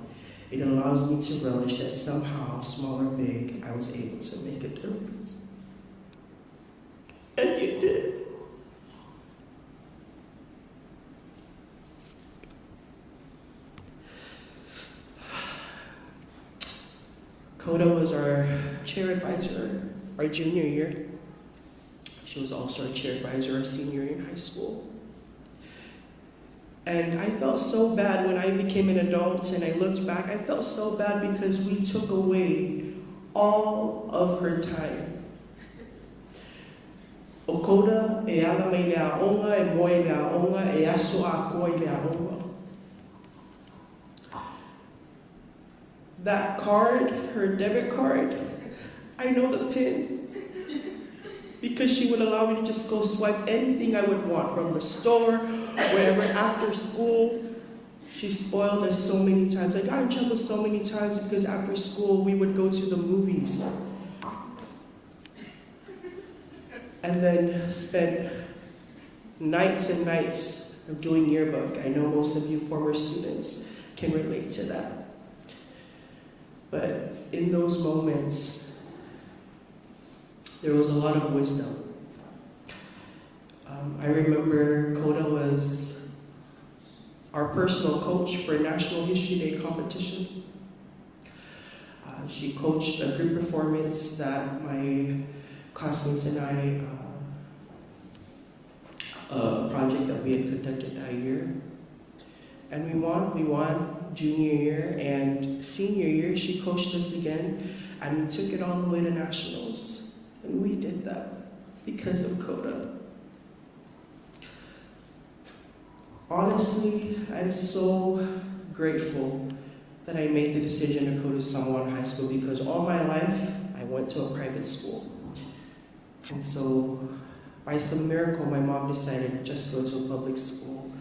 C: it allows me to relish that somehow, small or big, I was able to make a difference." And you did. Dakota was our chair advisor our junior year. She was also our chair advisor our senior year in high school. And I felt so bad when I became an adult and I looked back. I felt so bad because we took away all of her time. Dakota e ala mai le aonga, e moe le aonga, e aso a koe le aonga. That card, her debit card, I know the PIN. Because she would allow me to just go swipe anything I would want from the store, wherever, after school. She spoiled us so many times. I got in trouble so many times because after school we would go to the movies. And then spend nights and nights of doing yearbook. I know most of you former students can relate to that. But in those moments, there was a lot of wisdom. I remember Dakota was our personal coach for National History Day competition. She coached a group performance that my classmates and I, a project that we had conducted that year. And we won junior year, and senior year she coached us again, and we took it all the way to nationals. And we did that because of Dakota. Honestly, I'm so grateful that I made the decision to go to Samoan High School, because all my life I went to a private school. And so by some miracle, my mom decided to just go to a public school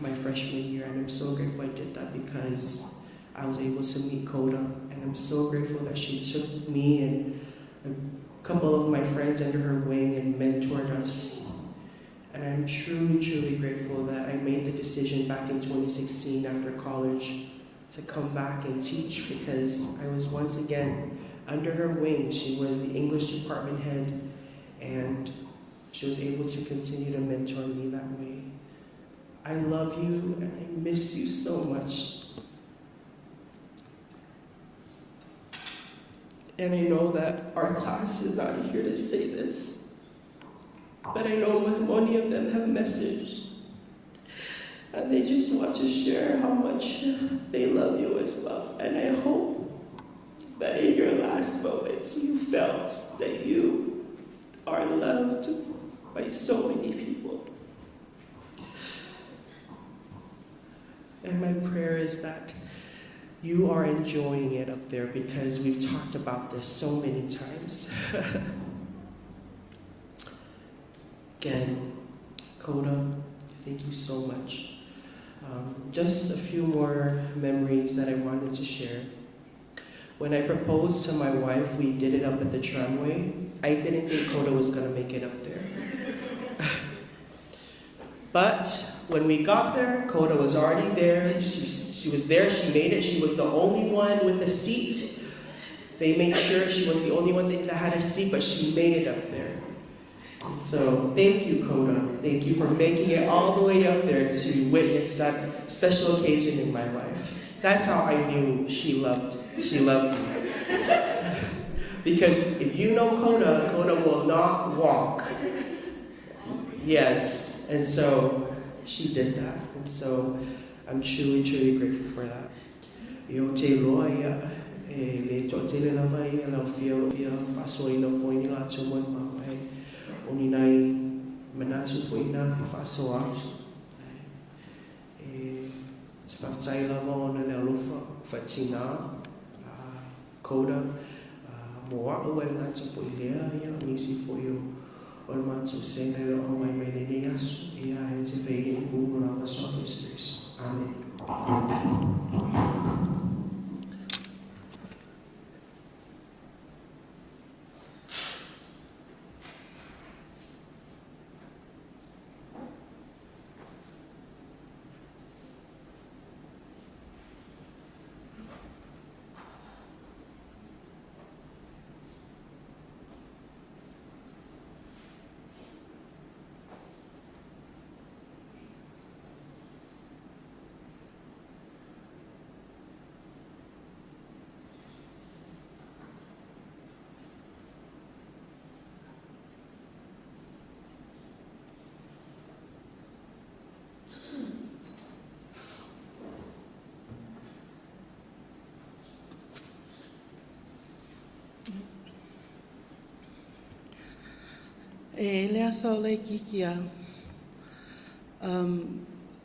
C: my freshman year. And I'm so grateful I did that because I was able to meet Dakota. And I'm so grateful that she took me and a couple of my friends under her wing and mentored us. And I'm truly, truly grateful that I made the decision back in 2016 after college to come back and teach, because I was once again under her wing. She was the English department head, and she was able to continue to mentor me that way. I love you and I miss you so much. And I know that our class is not here to say this, but I know many of them have messaged, and they just want to share how much they love you as well. And I hope that in your last moments you felt that you are loved by so many people. And my prayer is that you are enjoying it up there, because we've talked about this so many times. Again, Dakota, thank you so much. Just a few more memories that I wanted to share. When I proposed to my wife, we did it up at the tramway. I didn't think Dakota was going to make it up there. But when we got there, Dakota was already there. She was there, she made it. She was the only one with a seat. They made sure she was the only one that had a seat, but she made it up there. So thank you, Dakota. Thank you for making it all the way up there to witness that special occasion in my life. That's how I knew she loved me. Because if you know Dakota, Dakota will not walk. Yes. Yes, and so she did that, and so I'm truly, truly grateful for that. Yo te loa ia, le to te le lava ia, lau fia whasoi na fwoi ni la tumon mau, oni nai manatu fwoi na whaso atu. Te whaftai lava ona le alofa, whatina, Dakota, moa ua ngā tapo i lea ia, nisi fwoi o le mātou sena i o mai mai nene asu, ia he te whaere i kūmu la the sophisters. Amen.
G: Lea sau lei kikia.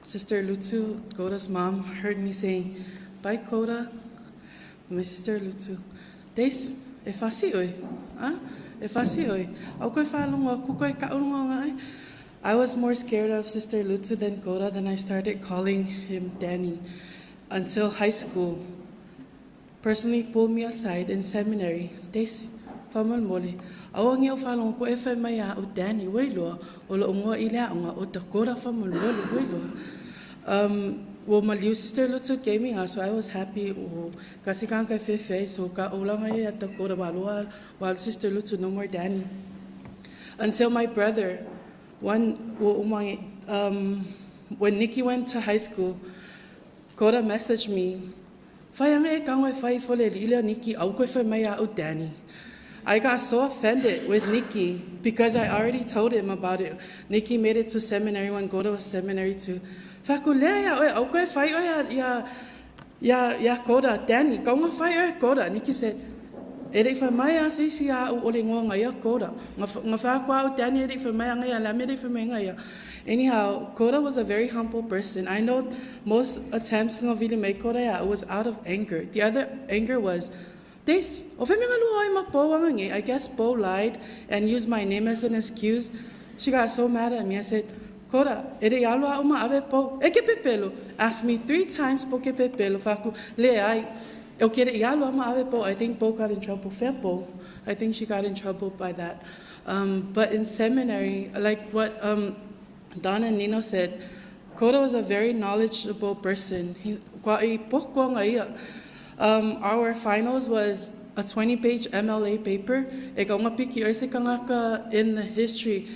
G: Sister Lutu, Dakota's mom, heard me saying, "Bye, Dakota." My sister Lutu, "Des, e whasi oi, e whasi oi. Au koe whalunga, kukoe kaulunga ngai." I was more scared of Sister Lutu than Dakota, then I started calling him Danny until high school. Personally pulled me aside in seminary. Des, whamal mole. Awa ngia o whalonga ko e whai mai a o Danny weiloa, o la ungoa I lea unga o Dakota whamal mole weiloa. Well, my little sister Lutu gave me so I was happy. Kasi kang kai fefe, so ka ulanga I at Dakota while Sister Lutu no more Danny. Until my brother, when Nikki went to high school, Dakota messaged me, "Whaianga e kaunga e whai fole lilea Nikki, au koe whai mai a o Danny." I got so offended with Nikki because I already told him about it. Nikki made it to seminary when Dakota was seminary too. Whakulea ia oe, au koe whai oe ia Dakota, Danny, kaunga whai oe Dakota. Nikki said, "E rei whai mai a seisi a o le ngonga ia Dakota. Nga whakua o Danny e rei whai mai a ngai a lame rei whai mai ngai ia." Anyhow, Dakota was a very humble person. I know most attempts to really make Dakota was out of anger. The other anger was, Des, o whai minga lua ai ma po wangangi. I guess Bo lied and used my name as an excuse. She got so mad at me. I said, "Dakota, e rei alua o ma ave po. E ke pepelo." Asked me 3 times po ke pepelo. Whaku, le ai. E ke rei alua o ma ave po. I think Bo got in trouble. Fair Bo. I think she got in trouble by that. But in seminary, like what Don and Nino said, Dakota was a very knowledgeable person. Our finals was a 20-page MLA paper. E ka unga piki o se kangaka in the history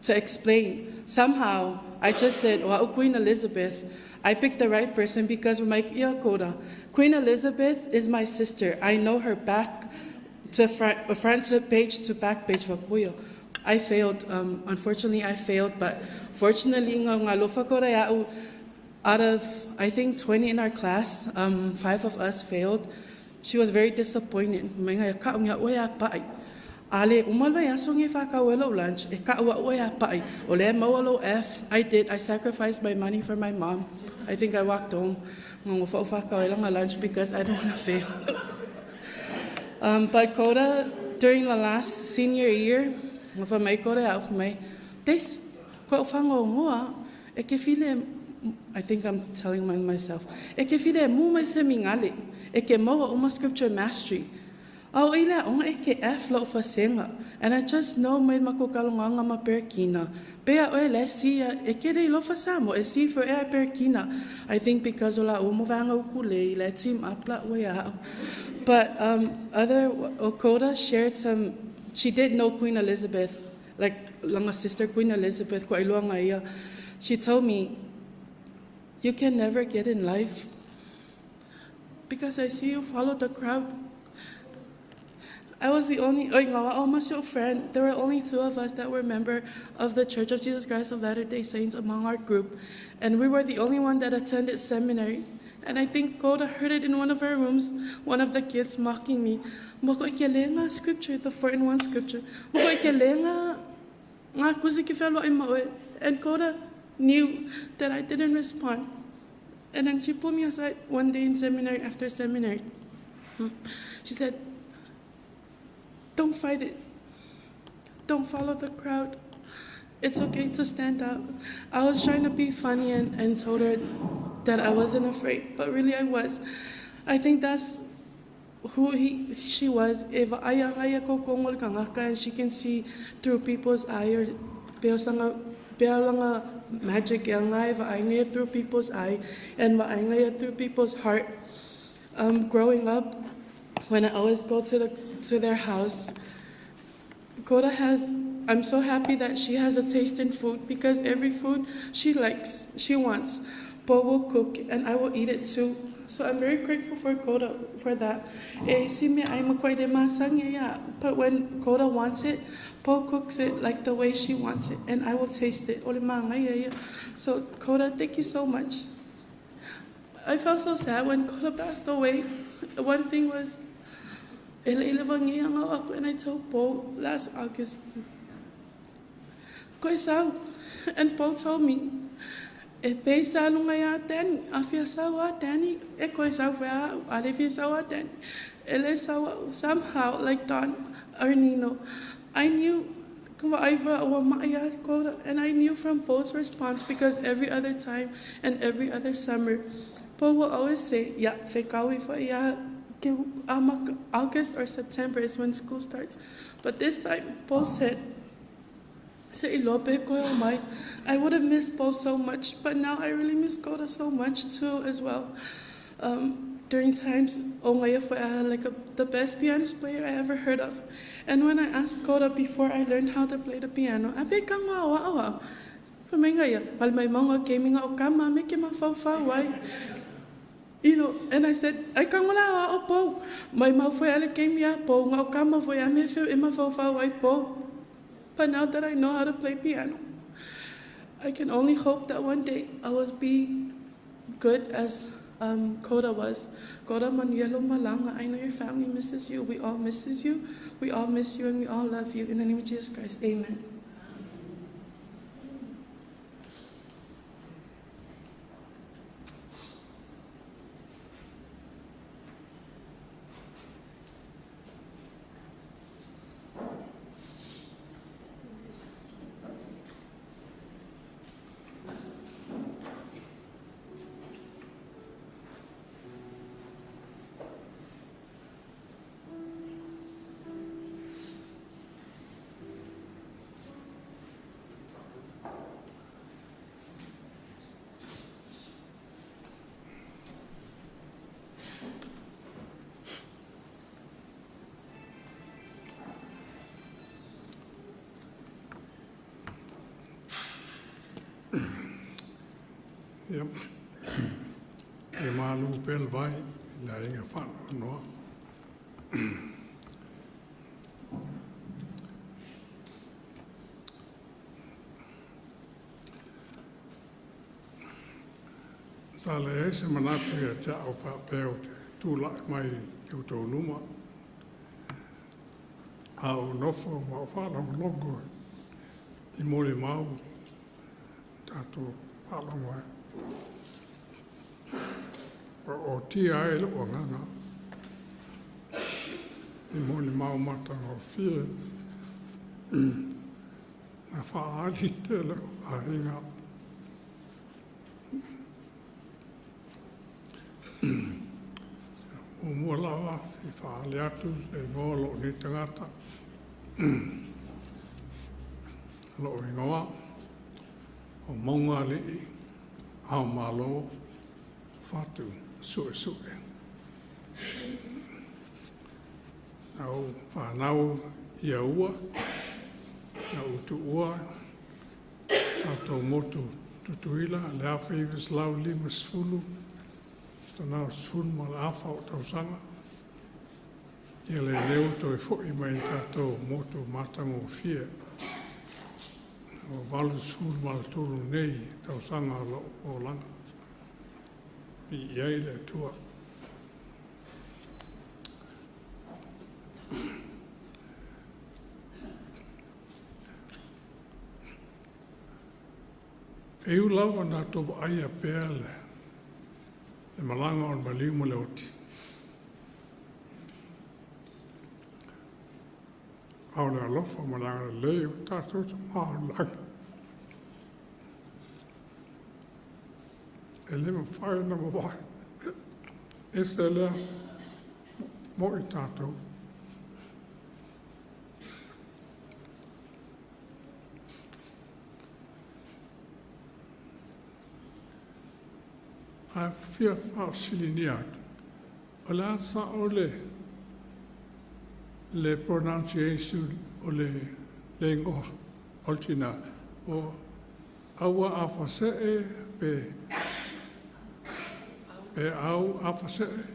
G: to explain. Somehow, I just said, "Wa Queen Elizabeth." I picked the right person because my Dakota. Queen Elizabeth is my sister. I know her back to front to page to back page. I failed. Unfortunately, I failed. But fortunately, out of, I think, 20 in our class, 5 of us failed. She was very disappointed. Ale umalwa yaso ngi whakawelo lunch, e ka ua ua pai. O le mawalo F, I did. I sacrificed my money for my mom. I think I walked home. Ngongo whakawelo nga lunch because I don't want to fail. But Dakota, during the last senior year, ngwa mai Dakota out for me. Des, ko whango ngoa, e ke file, I think I'm telling myself, e ke file mu mai se mingale, e ke maua uma scripture mastery. Au ila onga e ke F lo fasenga, and I just know mai makokalonganga ma perkina. Pea oe le sia e ke rei lo fasamo e si for e perkina. I think because ola umovanga ukule le team apla oea. But Dakota shared some. She did know Queen Elizabeth, like langa sister Queen Elizabeth ko iluanga ia. She told me, "You can never get in life because I see you follow the crowd."
J: I was the only, almost your friend. There were only 2 of us that were member of the Church of Jesus Christ of Latter-day Saints among our group. And we were the only one that attended seminary. And I think Dakota heard it in one of our rooms, one of the kids mocking me. Moko ikelenga scripture, the 4-in-1 scripture. Moko ikelenga nga kusikifelo imawe. And Dakota knew that I didn't respond. And then she pulled me aside one day in seminary, after seminary. She said, don't fight it. Don't follow the crowd. It's okay to stand up. I was trying to be funny and told her that I wasn't afraid, but really I was. I think that's who she was. If and she can see through people's eye, or magic through people's eye and through people's heart. Growing up, when I always go to their house, Dakota I'm so happy that she has a taste in food, because every food she likes, she wants, Bo will cook and I will eat it too. So I'm very grateful for Dakota for that. But when Dakota wants it, Bo cooks it like the way she wants it, and I will taste it. So Dakota, thank you so much. I felt so sad when Dakota passed away. One thing was, and I told Bo last August, and Bo told me, somehow, like Don or Nino, I knew, and I knew from Bo's response, because every other time and every other summer, Bo will always say, August or September is when school starts. But this time, Bo said, I would have missed Bo so much, but now I really miss Dakota so much too as well. During times, like the best pianist player I ever heard of. And when I asked Dakota before I learned how to play the piano, and I said, I can't allow Bo. My mouth for Alekemia, Bo, no kama for Yamefu, Imafo, Bo. But now that I know how to play piano, I can only hope that one day I will be good as Dakota was. Dakota Manuelo Malanga, I know your family misses you. We all misses you. We all miss you, and we all love you. In the name of Jesus Christ, amen.
K: Yep. E malu pel vai la inga fa no. Sale ese manatu ya cha o fa peo tu la mai eu to luma. Au nofo ma fa la logo. I mole mau tato fa la mo. O tia e lo ngana. I mole mau mata o fie. Na fa ali te lo a inga. O mua lawa i whaale atu e ngolo ni tangata. Lo i ngoa o maunga li au malo whatu sue sue. Au whanau i a ua, na utu ua, tato motu tutuila, lea whewis lau lima sfulu, stanau sfulu ma la awha o tausanga. Ia le leo to e fo'i mai tātou moto matango fia. O walu sūru malatulu nei tausanga o langa. I iai le tua. E u lava nā toba aia pēr le malanga o maliu mo le oti. Au le alofa malanga le leo tātou ta maa langa. E le ma whae na ma wai. E se lea mo i tātou. A fia whao silini atu. O le asa o le pronunciation o le ngoa o tina o aua a whasee pe au a whasee.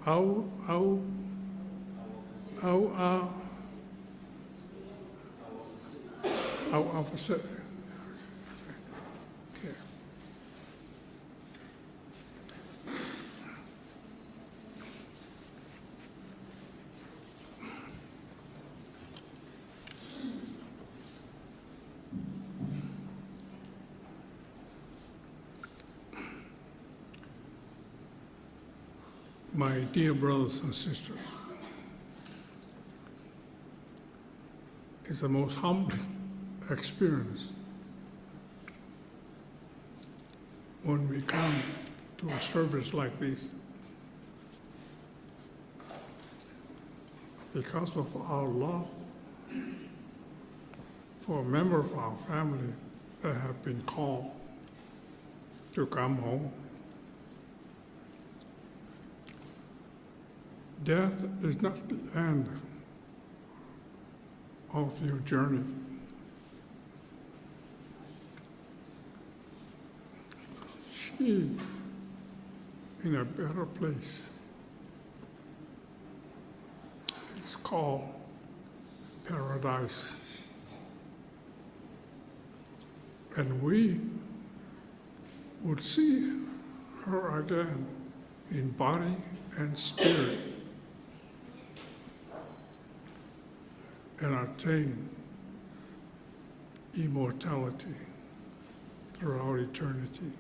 K: Au a whasee. Okay. My dear brothers and sisters, it's the most humbling experience when we come to a service like this, because of our love for a member of our family that have been called to come home. Death is not the end of your journey. She in a better place. It's called paradise. And we would see her again in body and spirit and attain immortality throughout eternity.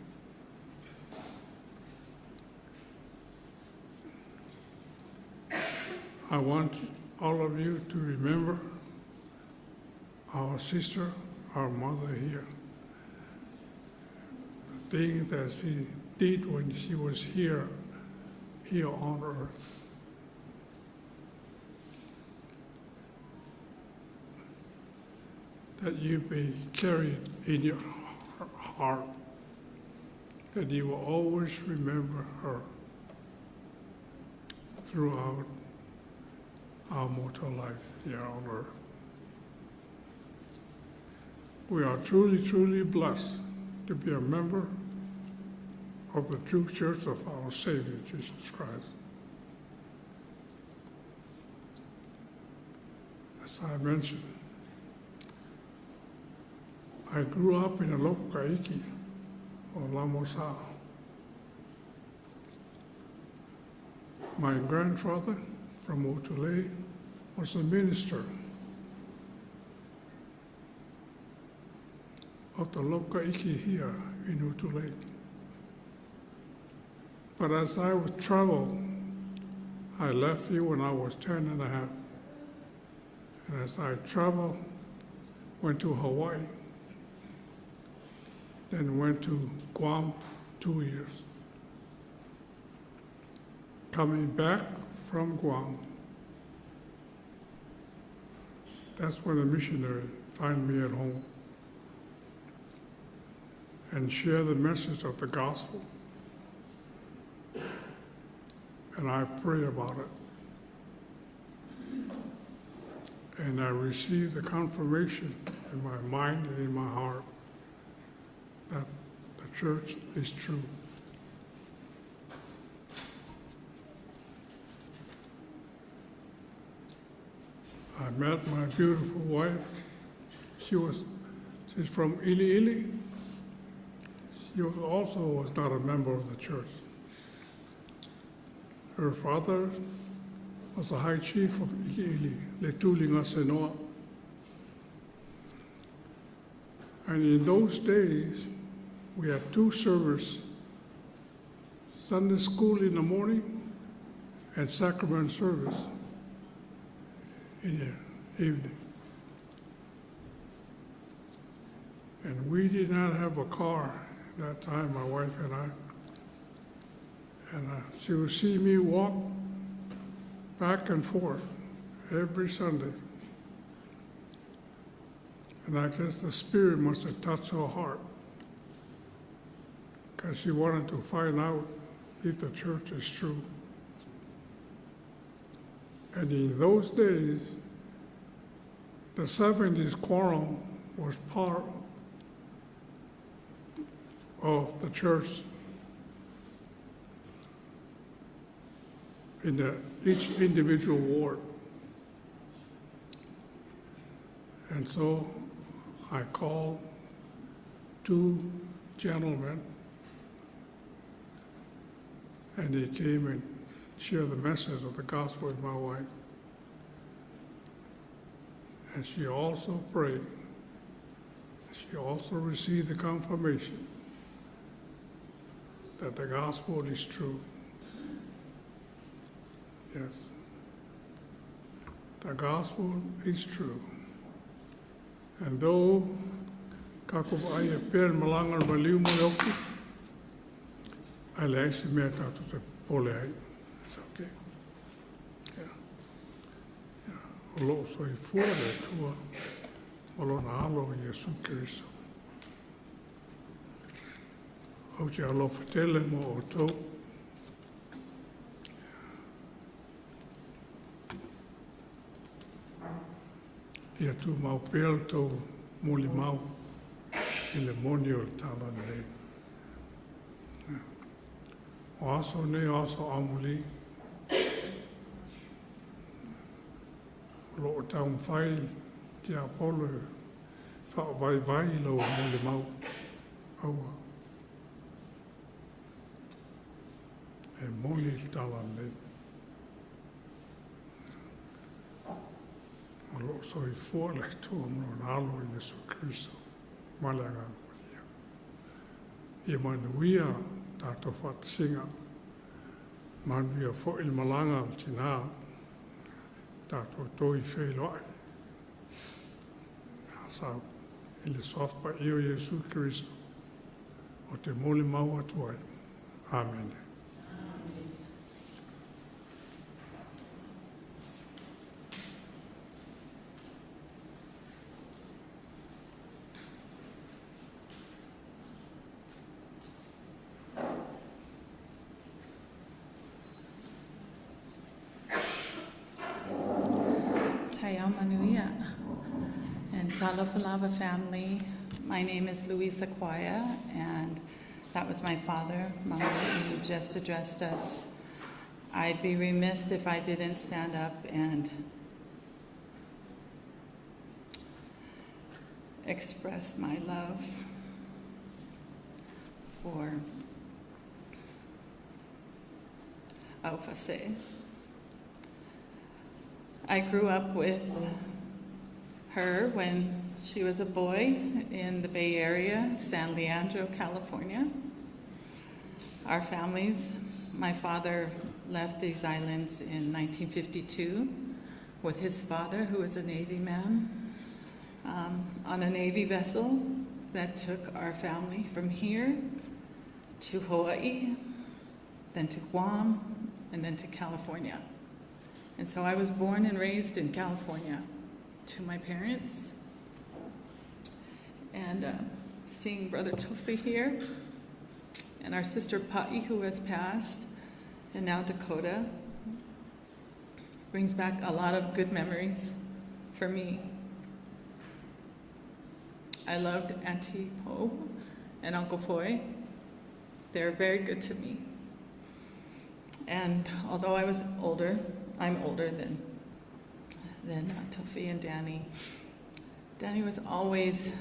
K: I want all of you to remember our sister, our mother here. The thing that she did when she was here on earth. That you be carried in your heart, that you will always remember her throughout our mortal life here on earth. We are truly, truly blessed to be a member of the true church of our Savior, Jesus Christ. As I mentioned, I grew up in a local kaiki, or Lamosa. My grandfather from Otule was a minister of the local kaiki here in Otule. But as I would travel, I left here when I was 10 and a half. And as I traveled, went to Hawaii, then went to Guam 2 years. Coming back from Guam, that's when a missionary found me at home and shared the message of the gospel. And I pray about it. And I received the confirmation in my mind and in my heart church is true. I met my beautiful wife. She's from Ili Ili. She was not a member of the church. Her father was a high chief of Ili Ili, Lutu Senoa. And in those days, we had 2 services, Sunday school in the morning and sacrament service in the evening. And we did not have a car at that time, my wife and I. And she would see me walk back and forth every Sunday. And I guess the Spirit must have touched her heart, because she wanted to find out if the church is true. And in those days, the 70s quorum was part of the church in each individual ward. And so I called 2 gentlemen, and they came and shared the message of the gospel with my wife. And she also prayed. She also received the confirmation that the gospel is true. Yes, the gospel is true. And though kakuvaya per malangar maliu moyoki, I like to meet out to the pole. It's okay. Yeah. Lo so I fuore tua malona alo Yesu Kristo. O te alo fetele mo o tau. Ia tu mau pēl tau moli mau I le moni o tala le. O aso ne o aso amuli. Lo o tau mwhai te apolo wha vai vai lo moli mau. Aua. E moni tala le. Alo soi fuole tu amro alo Yesu Kristo malanga ia manuia tato fat singa manuia fo il malanga tina tato toi felo sa il sofa io Yesu Kristo o te moli mau atuai. Amen.
L: And Talafalava family, my name is Louisa Kwaya, and that was my father, Mama, who just addressed us. I'd be remiss if I didn't stand up and express my love for AUVA'A. I grew up with her when she was a boy in the Bay Area, San Leandro, California. Our families, my father left these islands in 1952 with his father, who was a Navy man, on a Navy vessel that took our family from here to Hawaii, then to Guam, and then to California. And so I was born and raised in California to my parents. And seeing Brother Tofi here, and our sister Pa'i, who has passed, and now Dakota, brings back a lot of good memories for me. I loved Auntie Po and Uncle Foy, They're very good to me. And although I'm older than Tofi and Danny. Danny was always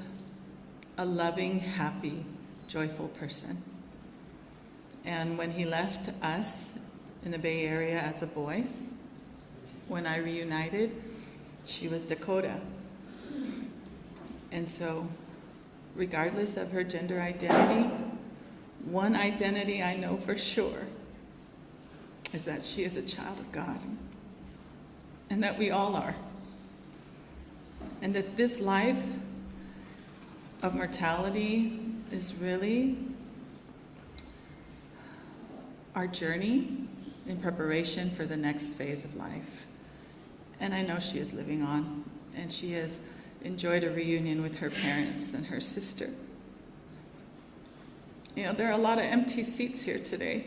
L: a loving, happy, joyful person. And when he left us in the Bay Area as a boy, when I reunited, she was Dakota. And so, regardless of her gender identity, one identity I know for sure is that she is a child of God, and that we all are. And that this life of mortality is really our journey in preparation for the next phase of life. And I know she is living on, and she has enjoyed a reunion with her parents and her sister. You know, there are a lot of empty seats here today,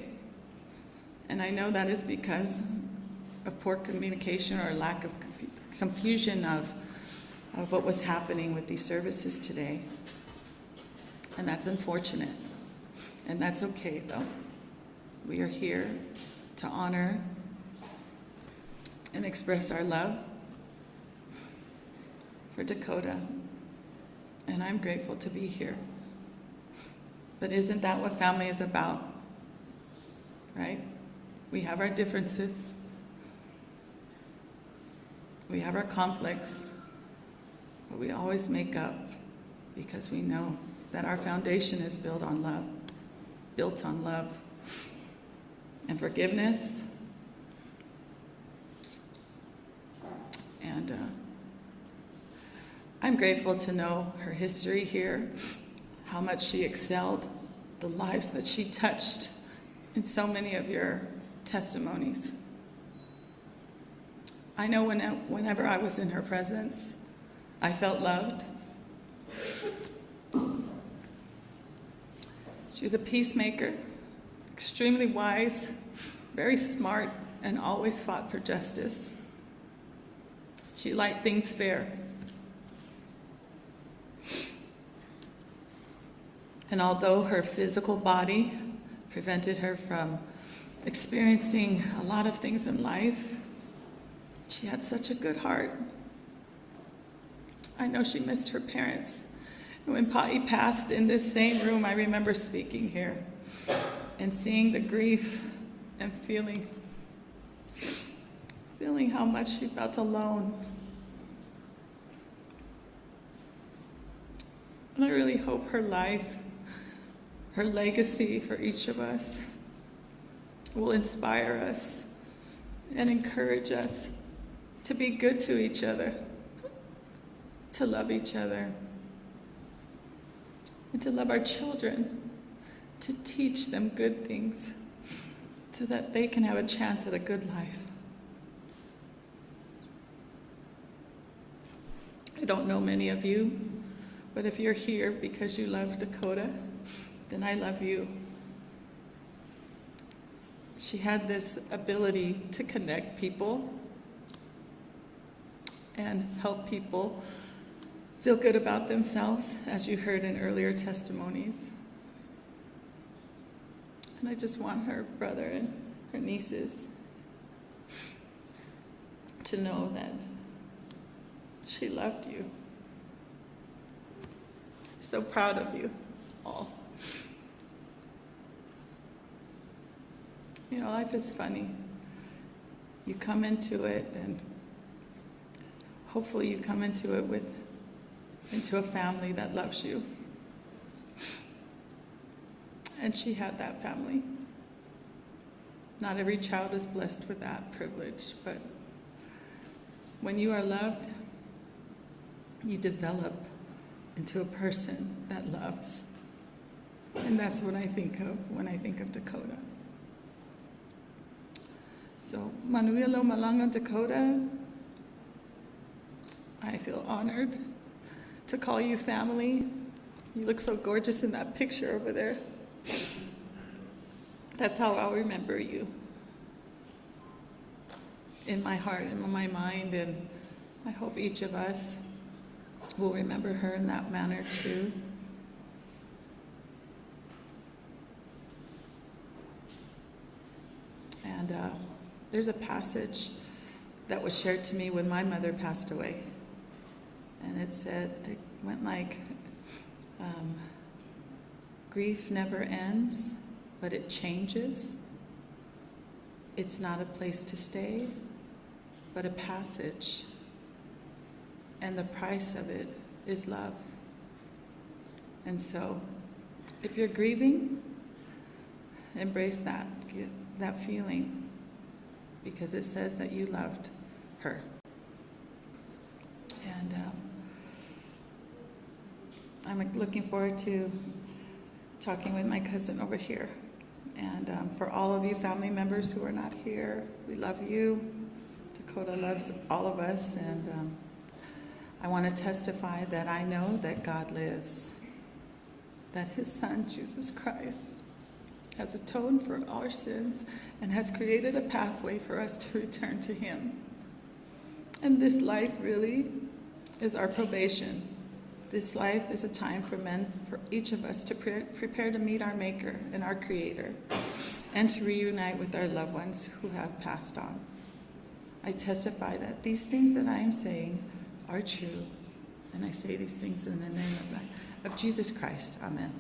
L: and I know that is because of poor communication or lack of confusion of what was happening with these services today. And that's unfortunate. And that's okay, though. We are here to honor and express our love for Dakota. And I'm grateful to be here. But isn't that what family is about? Right? We have our differences. We have our conflicts. But we always make up because we know that our foundation is built on love and forgiveness. And I'm grateful to know her history here, how much she excelled, the lives that she touched in so many of your testimonies. I know whenever I was in her presence, I felt loved. She was a peacemaker, extremely wise, very smart, and always fought for justice. She liked things fair. And although her physical body prevented her from experiencing a lot of things in life, she had such a good heart. I know she missed her parents. And when Pa'i passed in this same room, I remember speaking here and seeing the grief and feeling how much she felt alone. And I really hope her life, her legacy for each of us will inspire us and encourage us to be good to each other, to love each other, and to love our children, to teach them good things so that they can have a chance at a good life. I don't know many of you, but if you're here because you love Dakota, then I love you. She had this ability to connect people and help people feel good about themselves, as you heard in earlier testimonies. And I just want her brother and her nieces to know that she loved you. So proud of you all. You know, life is funny. You come into it, and hopefully you come into it into a family that loves you. And she had that family. Not every child is blessed with that privilege, but when you are loved, you develop into a person that loves. And that's what I think of when I think of Dakota. So, Manuelo Malanga, Dakota, I feel honored to call you family. You look so gorgeous in that picture over there. That's how I'll remember you. In my heart, in my mind, and I hope each of us will remember her in that manner too. And there's a passage that was shared to me when my mother passed away. And it went like, grief never ends, but it changes. It's not a place to stay, but a passage. And the price of it is love. And so, if you're grieving, embrace that feeling, because it says that you loved her. And I'm looking forward to talking with my cousin over here. And for all of you family members who are not here, we love you. Dakota loves all of us. And I want to testify that I know that God lives, that his son, Jesus Christ, has atoned for our sins and has created a pathway for us to return to him. And this life really is our probation. This life is a time for each of us to prepare to meet our Maker and our Creator, and to reunite with our loved ones who have passed on. I testify that these things that I am saying are true, and I say these things in the name of Jesus Christ. Amen.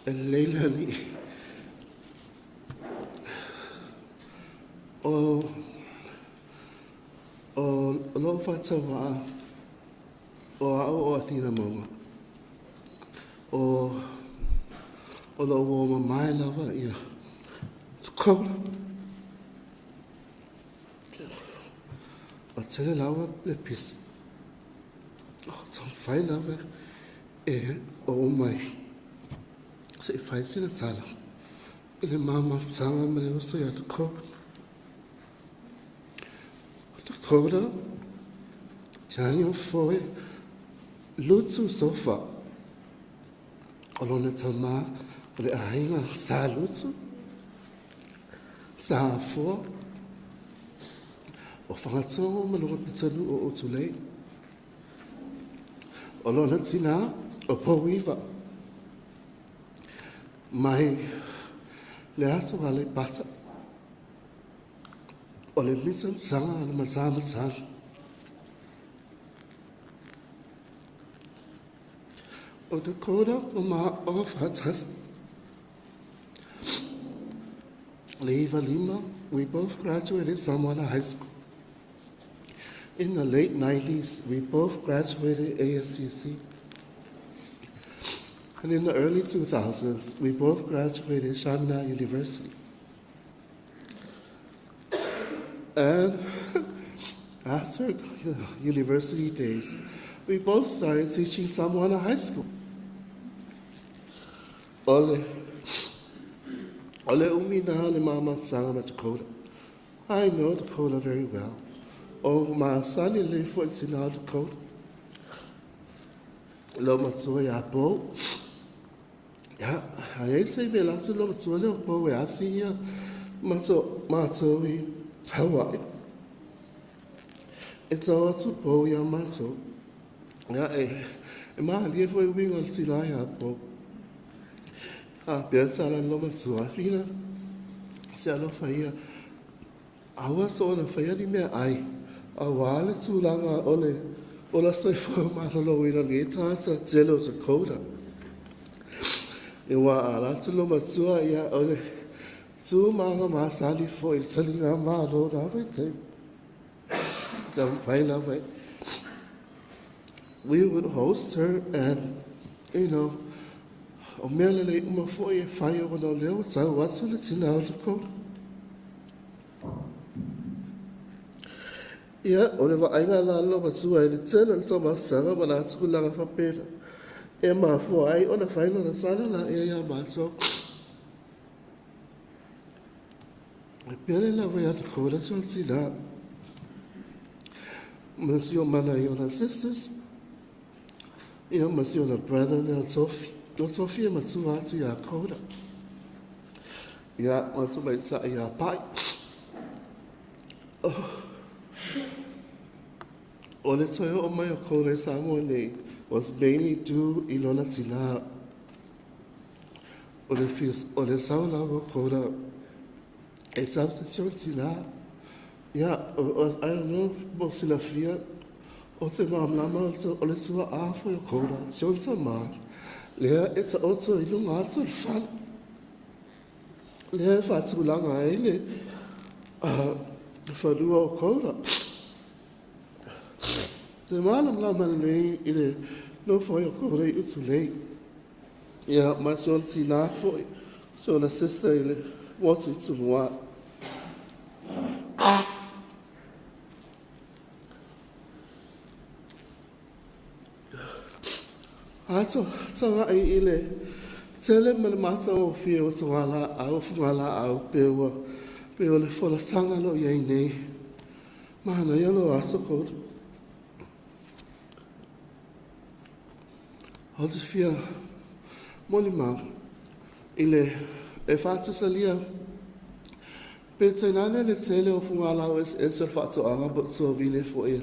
M: الليلة دي لو فتوى أو أثينا ماما لو وما معي لفا يا تقول أتسأل لفا لبيس تنفعي لفا أو ماي se fai sina tala ile mama tsanga mele oso ya Dakota jani foi Lutu sofa olone tama ole ainga sa Lutu sa fo o fangato melo pitanu o tule olone tina o powiva mai le ato ale pata o le mitan sanga ale mazama tsanga o Dakota o ma o fatas Leiva Lima, we both graduated Samoana High School. In the late 90s, we both graduated ASCC. And in the early 2000s, we both graduated Shamna University. And after university days, we both started teaching Samoana High School. Ole umina le mama sanga Dakota. I know Dakota very well. Oh, my son in live for Tina Dakota. Loma ya bo. Ya, I ain't say me lot to loma bo we I see ya. Mato we Hawaii. It's all to bo ya mato. Ya ma live for we on Tina ya bo. Piazza la loma fina. Se alo faia. Awa so na faia di me ai. Awale tulanga ola sai fo malolo ina nge tata telo Dakota. Iwa ala tulo matua ya ole tu manga masali fo il talinga malo na vete. we would host her and, o mea lele uma fo e whai o wana leo tau atu le tina o Dakota. Ia, o le whainga la loa tua e le tēna le toma whasanga ma la atuku langa whapena. E maa fo ai o na whaino na tana la e ia mātou. E pere la vai atu kora tua tina. Masi o mana i o na sisters. Ia masi o na brother le o tofi. O tofi e matua atu ia kora. Ia, matu mai ta ia pai. O le toi o mai o kore sa mo nei was mainly due I lona tina. O le saula o kora e tau se sion tina. Ia, I don't know, mo sila fia o te maamlama o le tua afo o kora, sion sa maa. Lea e ta oto I lunga ato le whana. Lea e whatulanga e le whanua o kora. Te mālam lama nei I le no whai o kore I utu lei. Ia, mai son tina foi. So na sister I le watu I tunua. Ato, tanga I le tele ma le mata o fia o tungala au fungala au pewa. Peo le fola sanga lo iei nei. Mahana yalo aso koda. O te fia moni mau I le e whātu salia pe te nane le tele o fungala o es esel whātu anga but tō vile fo e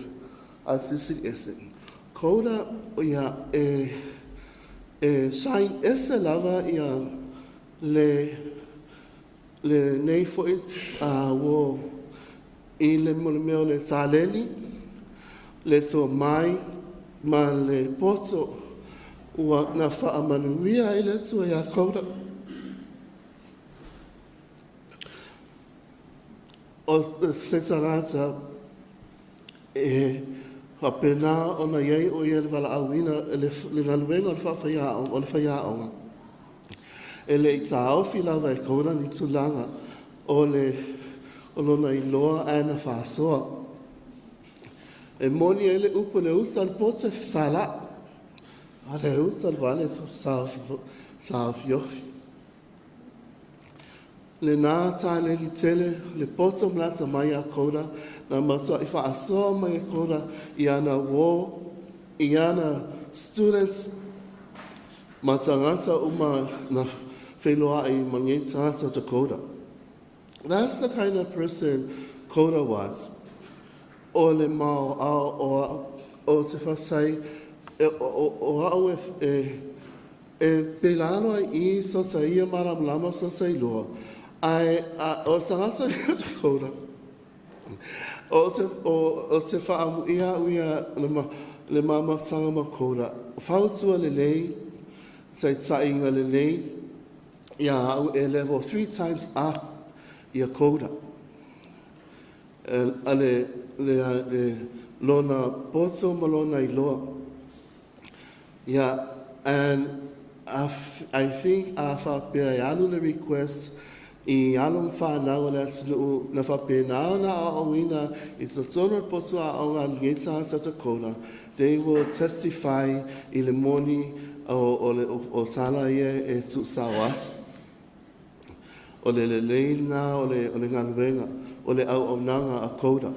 M: a sisi ese. Koda o ia e sain ese lava ia le nei fo e a wo I le meo le tāleni le tō mai ma le poto ua na whaamanuia I le tua ia koura. O se tangata e hapena o na iei o ia le wala awina le ngaluenga o le whaiaonga. E le I tā ofi lawa e koura ni tulanga o lona I loa ana whāsoa. E moni e le upo le uta le pote whala. Ale uta vale sa fiofi. Le nā tāne ki tele, le poto mlata mai a koura, na matua I whaasoa mai a koura, I ana wō, I ana students, matangata uma na wheloa I mangi tāta Dakota. That's the kind of person Koda was. O le mao o te whaftai, o au e pelano I sota ia maram lama sota I loa. O tangata I Dakota. O te whaamu ia uia le mama tanga ma Koda. Whautua le lei, tai tainga le lei, ia au e level 3 times up ia Koda. Le lona poto ma lona I loa. Yeah, and I think I whapea I alu le request I alum whanau le atinu na whapea nao na awina I to tono potu a aonga ngeta sa Dakota. They will testify I le moni o tala ia e tu sawat. O le leina o le ngaluenga o le au nanga a Koda.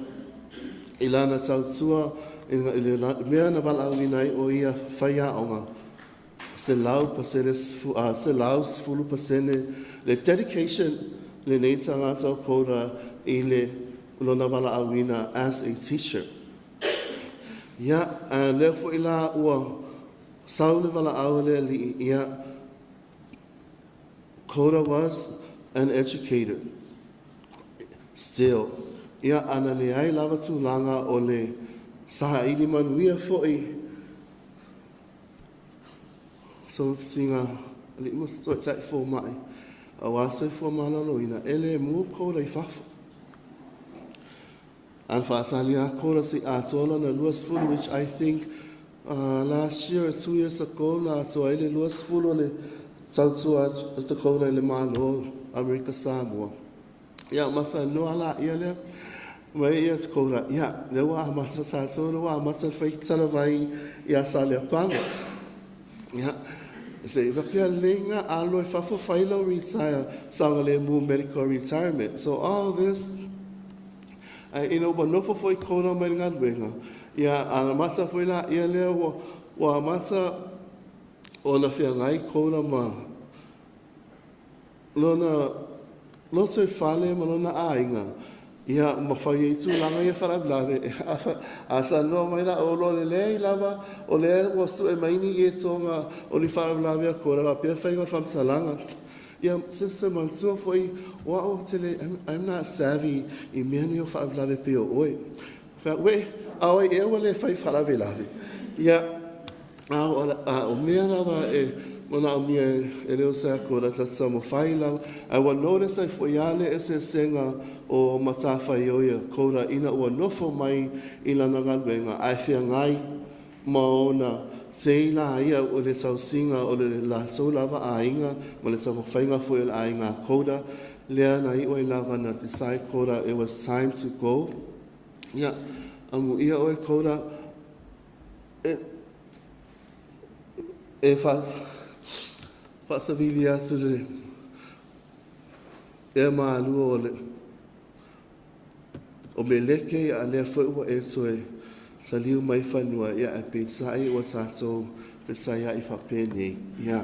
M: I lana tautua I le mea na wala awina o ia whaiaonga. Se lau sfulu pasene le dedication le nei tangata o Koda I le lona wala awina as a teacher. Ia, le fo I la ua saule wala awale li ia Koda was an educator. Still, ia ana le ai lava tūlanga o le saha ili manuia fo'i. So tinga, li mo toi tai fō mai, a wāsoi fō malaloina, ele mua Koda I whawha. And whaatalia kora si atola na lua spulu, which I think last year or 2 years ago, na atoa ile lua spulu le tautua Dakota le malo, America Samoa. Ia mata no ala ia le, mai ia Dakota, ia, le wa mata tātou, le wa mata whaitala vai ia sa le panga. Ia, se vakia lenga alo e fafo whailo retire, sanga le mu medical retirement. So all this, but no for kora mai ngā ruenga. Ia, ana mata foi la ia leo wa mata o na whia ngai kora ma lona loto e whale ma lona ainga. Ia, ma whai e tūlanga ia wharablave. Asa no mai la o lo le lei lava o le wasu e maini e tonga o li wharablave a kora wa pia whainga whamtalanga. Yeah, Sister Mantua foi wow tele I'm not savvy I meni o whaavelave pe o oi. Wha we aoi e wale whai whaavelave. Yeah, o mea rawa e mona o mea e leo sa kora tata mo whai lau. I will notice ai foi ale e se senga o matawhai oia kora ina ua nofo mai I lana ngaluenga. Ai whia ngai maona te ila ia o le tausinga o le la tau lava ainga ma le tau whainga fo le ainga koda lea na I oi lava na decide koda it was time to go ia amu ia oi koda e whasavili atu le e maalu o me leke a lea fo ua e toe sa liu mai whanua ia e pētai o tātou pētai I whapene ia.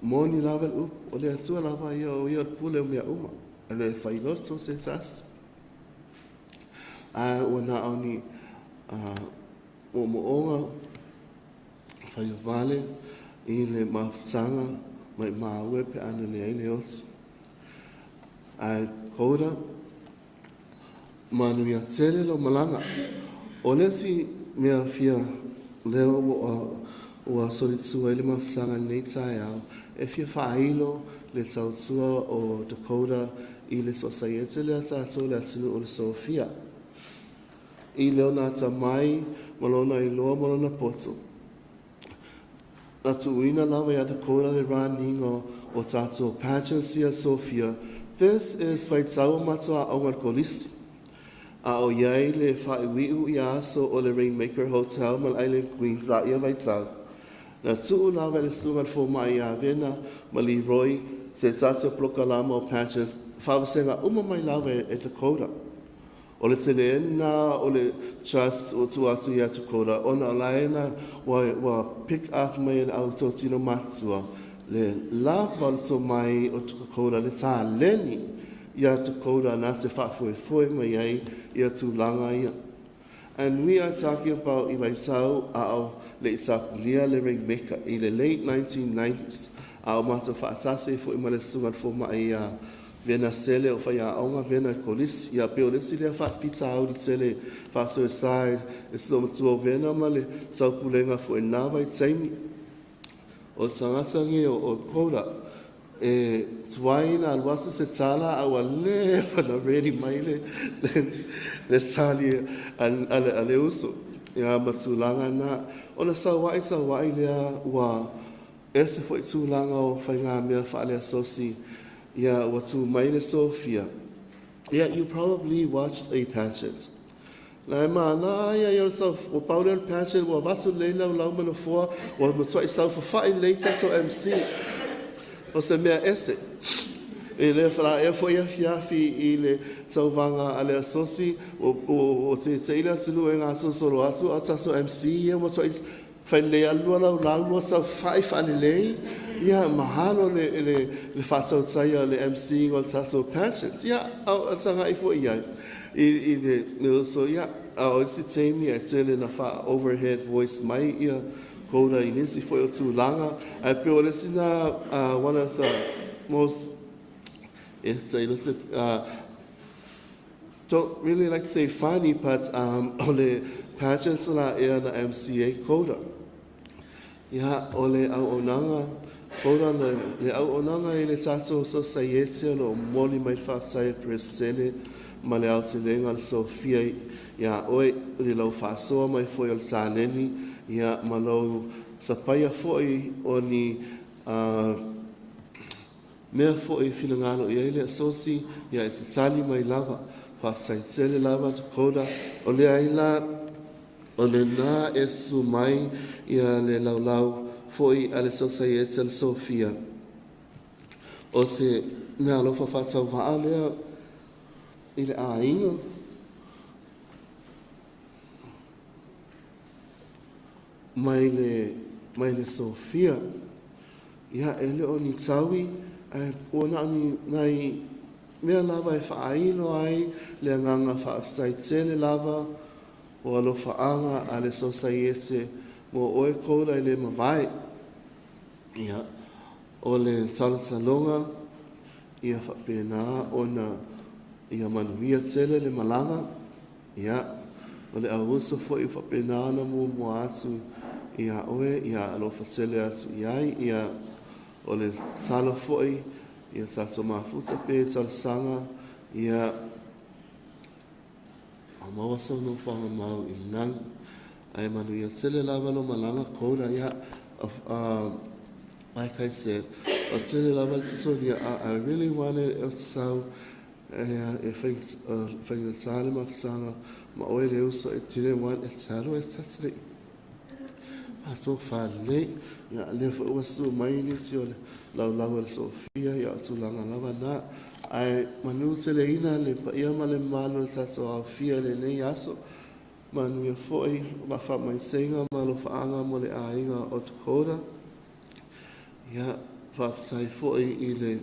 M: Mōni lawa o le atua lawa ia o ia pule o mea uma. E le whailoto se tās. O na auni o moonga whaiovale I le mawhtanga mai maue pe ana le aile otu. Koura Manuia tele lo malanga. O le si mea fia leo o a solitua ele mawhtanga nei tai au. E fia whailo le tautua o Dakota I le society le atato le atinu o le Sofia. I leo na tamai malona I loa malona poto. Atu uina lawa ia Dakota le raningo o tato pageancy Sofia. This is waitau matua o ngarkolisi. A o iai le whaiwiu I aso o le Rainmaker Hotel mal aile Queens la ia waitau. Na tuu lawa le sungan fo mai a vena ma li roi se tato prokalama o patches whawasenga uma mai lawa e Dakota. O le tele ena o le trust o tuatu ia Dakota. O na laena wa pick up mai le auto tino matua. Le lava to mai o Dakota le tā leni. Ia Dakota na te whaafoe mai ai ia tūlanga ia. And we are talking about I waitau ao le itapulia le Rainmaker I le late 1990s. Ao mata whaatase fo I ma le sungan fo mai ia vena sele o whai a aonga vena kolisi. Ia peo lesi lea whaatpita au li tele wha-suicide. E silo matua vena ma le taupulenga fo e nawa I taimi. O tangata nge o Koura. E tuaina alwata se tala awa le pana ready mai le tali ale uso ia matulanga na ona sawai lea wa ese foi tulanga o whainga mea whaale asosi ia wa tu mai le Sofia. Yeah, you probably watched a pageant. Na mana ia yourself o Paulo pageant wa watu leila o lau mana fua wa matua isau whawhai later to MC. O se mea ese. E le whara e fo ia fiafi I le tauwanga a le asosi o te ila tunu e ngā sosoro atu a tato MC ia matua whai le alua lau lua sa whai whane lei ia mahalo le whatau taia le MC o tato pageant ia au atanga I fo ia I le so ia au isi teimi e tele na wha overhead voice mai ia Koura I nisi foi o tūlanga. I peo lesi na one of the most, don't really like to say funny, but ole pageants la ea na MCA Koura. Ia ole au onanga Kora le au onanga e le tato so saiete lo moli mai whaatai presene ma le au te lenga le Sofia ia oe le lau whaasoa mai foi o le tāneni ia ma lau sapaia foi o ni mea foi finangalo ia ile asosi ia e te tali mai lava whaatai tele lava Dakota o le aila o le nā e su mai ia le lau foi ale society le Sofia. O se mea alofa whatau waa lea i le ainga. Mai le Sofia. Ia ele o ni taui o na ni nai mea lava e whaaino ai le nganga whaatai tele lava o alofa anga ale society mo oe koura i le mawai. Ia, o le talatalonga, ia whapena o na ia manuia tele le malanga. Ia, o le awuso fo i whapena na mo atu ia oe, ia alofa tele atu iai, ia o le tala fo i, ia tato mafuta pe talasanga, ia a mawasa no whanga mau i nang. Ai manuia tele lava lo malanga koura ia like I said, o tele lava le tutonia I really wanted to sau e whainga tāle mawhtanga ma oe le uso e tine wan e talo e tatare a tō whanei ia le whauasu mai nisi o le lau le Sofia ia o tūlanga lava nā ai manu tele ina le pa ia ma le malo tato au fia le nei aso manuia foi ma fa mai senga ma lo faanga mo le ainga o Dakota ia whaafitai foi i le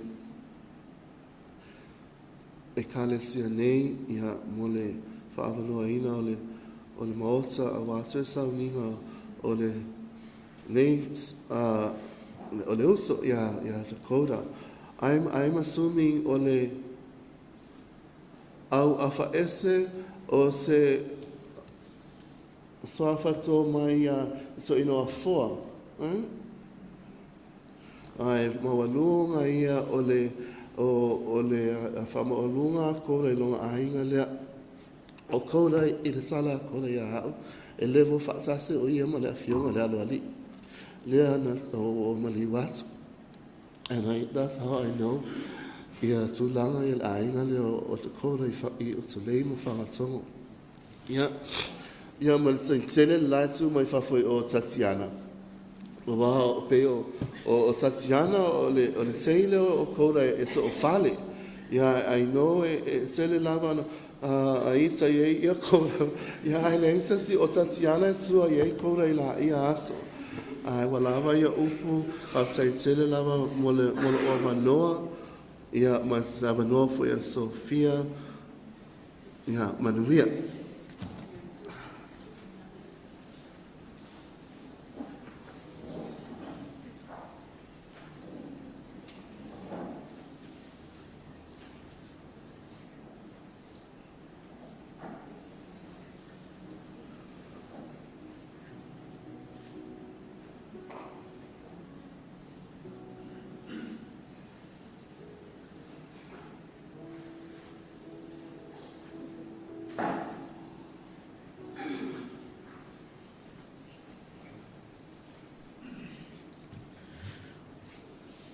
M: e kalesia nei ia mo le whaavanoa ina o le maota a wātua sauninga o le nei o le uso ia Dakota I'm assuming o le au awha ese o se soa fato mai so ino a foa. Ai mawalunga ia o le whamawalunga kore longa ainga lea o kore i le tala kore ia hao e levo whaatase o ia ma lea fionga lea loali lea na o mali watu. And that's how I know ia tūlanga i le ainga lea o te kore i o te leima whangatongo. Ia ma le tele laitu mai whawhoi o Tatiana. O waha o peo o Tatiana o le teile o koura e so o whale. Ia I know e tele lava a ita i ia koura. Ia ai le insasi o Tatiana e tua i koura i la ia aso. Ai walawa ia upu a tai tele lava mo le o manoa. Ia ma le manoa fo ia Sofia. Ia manuia.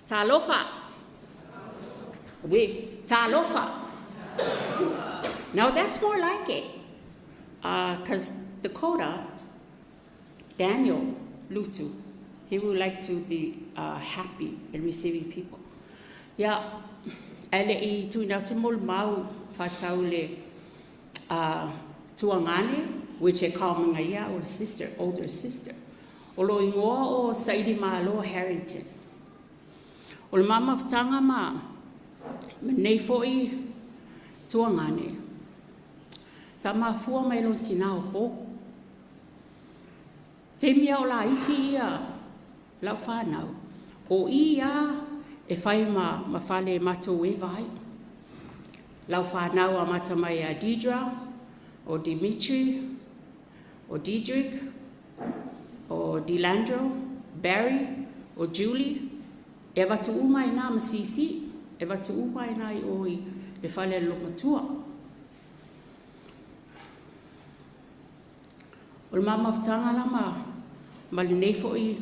N: Talofa. Talofa. Now that's more like it. Because Dakota, Daniel, Lutu, he would like to be happy in receiving people. Yeah, ele I tuina te mol mau fatau le tuangane, which I call mangaya or sister, older sister. Olo ingoa o Saidi Malo Harrington. O le mama whatanga ma nei fo'i tuangane. Sa ma fua mai lo tina o po. Te mia o la iti ia lau whanau. O ia e whai ma whale mato e vai. Lau whanau a mata mai a Deidra, o Dimitri, o Diedrich, o Delandro, Barry, o Julie, E watu uma ina masisi, e watu uma ina I oi le whale lo matua. O le mama whatanga lama, mali nei foi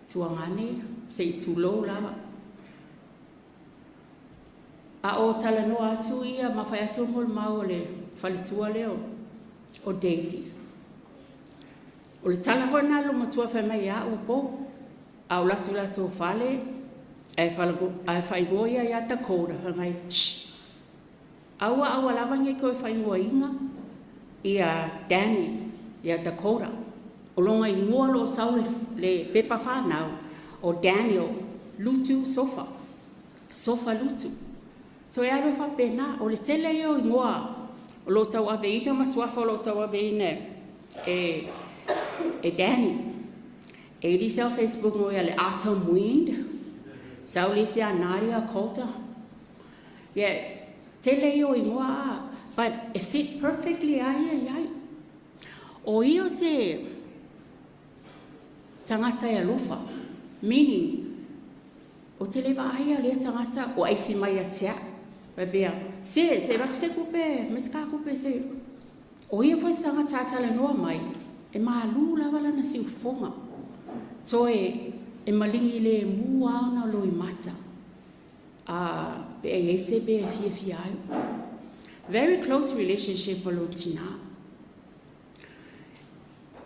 N: tuangane, se I tūlou lava. A o tala noa atu ia ma whai atu mol mau le whale tua leo o Daisy. O le tala hoi nā lo matua whai mai a o po. Au latu latu whale, ai whaigoa ia ia Dakota, hangai, shh. Aua lava ngai koe whaingoa inga, ia Danny, ia Dakota. O longa I ngua lo sau le pepa whanau, o Daniel, Lutu sofa Lutu. So e awe whapena, o le tele io I ngua, o lo tau ave ina maswafa o lo tau ave ina e Danny. E li sa Facebook mo ia le autumn wind. Sau li sa naria kota. Yeah, tele io ingoa, but it fit perfectly ai. O io se tangata ia lofa, meaning o tele va ai le tangata o aisi mai atia. Bebea, se vakse kupe, meska kupe se. O io foi sanga tata le noa mai, e malu lava lana si ufonga. Toe e malingi le mua ona lo I mata. Pe e se be e fia ai. Very close relationship o lo tina.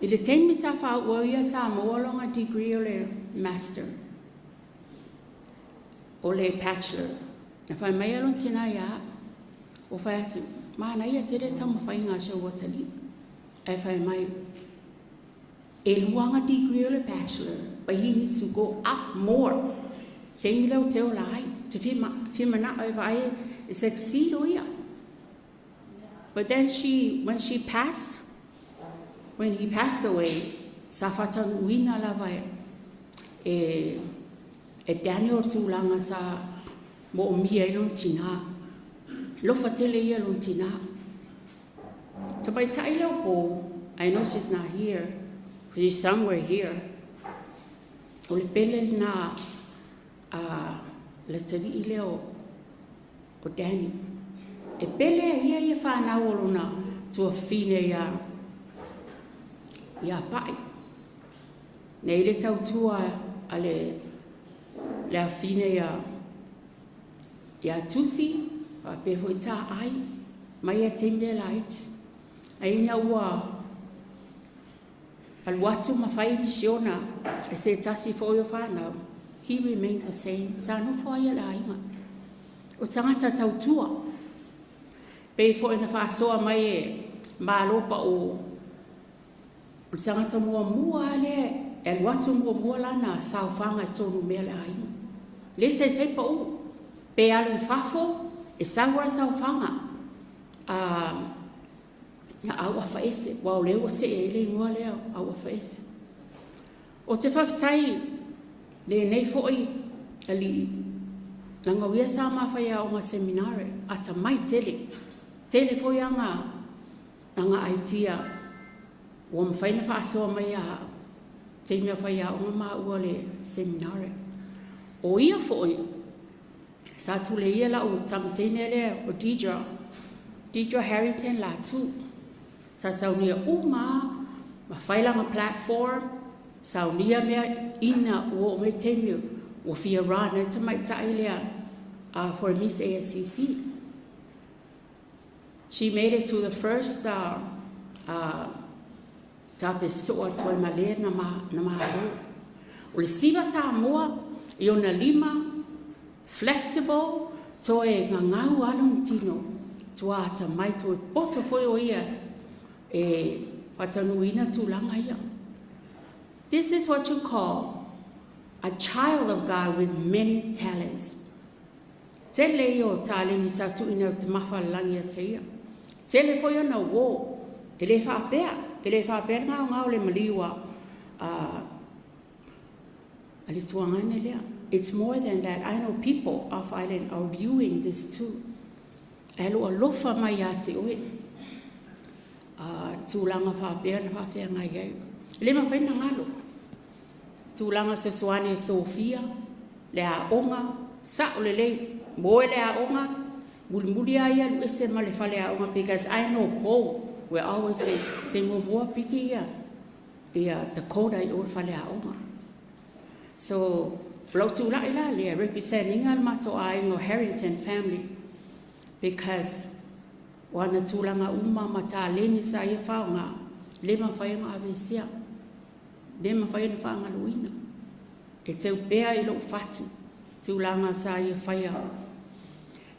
N: I le ten misa wha ua ia sa moa longa degree o le master. O le bachelor. Na whai mai alon tina ia. O whai atu. Mana ia tere tamu whai ngā show watali. E whai mai. E luanga degree o le bachelor, but he needs to go up more. Te mila o te o lai, te whima na o vai, e succeed o ia. But then when he passed away, sa whatang uina la vai, e Daniel tūlanga sa mo o mia ilon tina. Lofa tele ia lon tina. So by taila po, I know she's not here, she's somewhere here. O le pele na le tali ile o Danny. E pele ia whanau o lona tua fine ia pai. Nei le tau tua a le a fine ia tusi, a pe hoi ta ai, mai a tembe la iti. Aina ua al watu mawhai misiona e se tasi fo yo whanau. He remained the same. Sa no fo ia la inga. O tangata tautua. Pei fo ina whasoa mai e malopa o tangata mua le e al watu mua lana sa whanga e tonu mea la inga. Le te pa o. Pei alu fafo e sangwa sa whanga. Na au afaese, wao leo se ele ngua leo au afaese. O te whaftai, le nei foi ali langa wia sa mawhai o ngā seminare, ata mai tele foi anga aitia, o mwhaina whaasoa mai a te mea whai o ngā maua le seminare. O ia foi, sa tule ia la o tamatene le o Deidre Harrington la tu. Sa saunia uma, ma whailanga platform, saunia mea ina o me temio, o fia rana ta mai tailea for Miss ASCC. She made it to the first tape soa toi male na mahalo. O le siva sa moa, I ona lima, flexible, toe ngangau alon tino, toa ata mai toe poto foi o ia, watanuina tūlanga ia. This is what you call a child of God with many talents. Te leo tale ni sa tuina te mawhalangi a te ia. Te le foi ana wō, e le whapea ngau le maliwa a le tuangane lea. It's more than that. I know people off island are viewing this too. E lo alofa mai a te oe. Tūlanga whapea na whapea ngai au. Le mawhaina ngalo. tūlanga se soane Sofia, le a onga, sa o le moe le a onga, muli aia lu ese ma le fale a onga, because I know Paul will always say, mua piki ia Dakota I o fale a onga. So, lau tūlanga ila le representing al mato a ingo Harrington family, because wana tūlanga uma mata leni sa ia whaonga, le ma whainga avesia, le ma whainga whaanga luina. E tau bea I lo fatu, tūlanga sa ia whaia,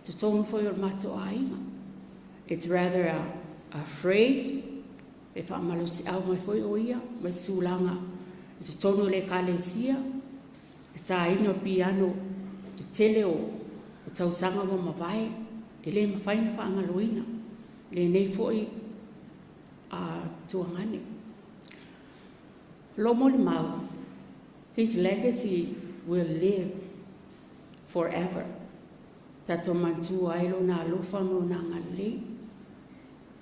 N: tu tonu whai o mato a inga. It's rather a phrase, e whaamalusi au mai whai o ia, mai tūlanga, e tu tonu le kalesia, e tā ino piano, I tele o tausanga wa mawai, e le ma whaina whaanga luina. Le nei foi a tuangane. Lomo le mau, his legacy will live forever. Tato mantua ilo na alofa no na ngale.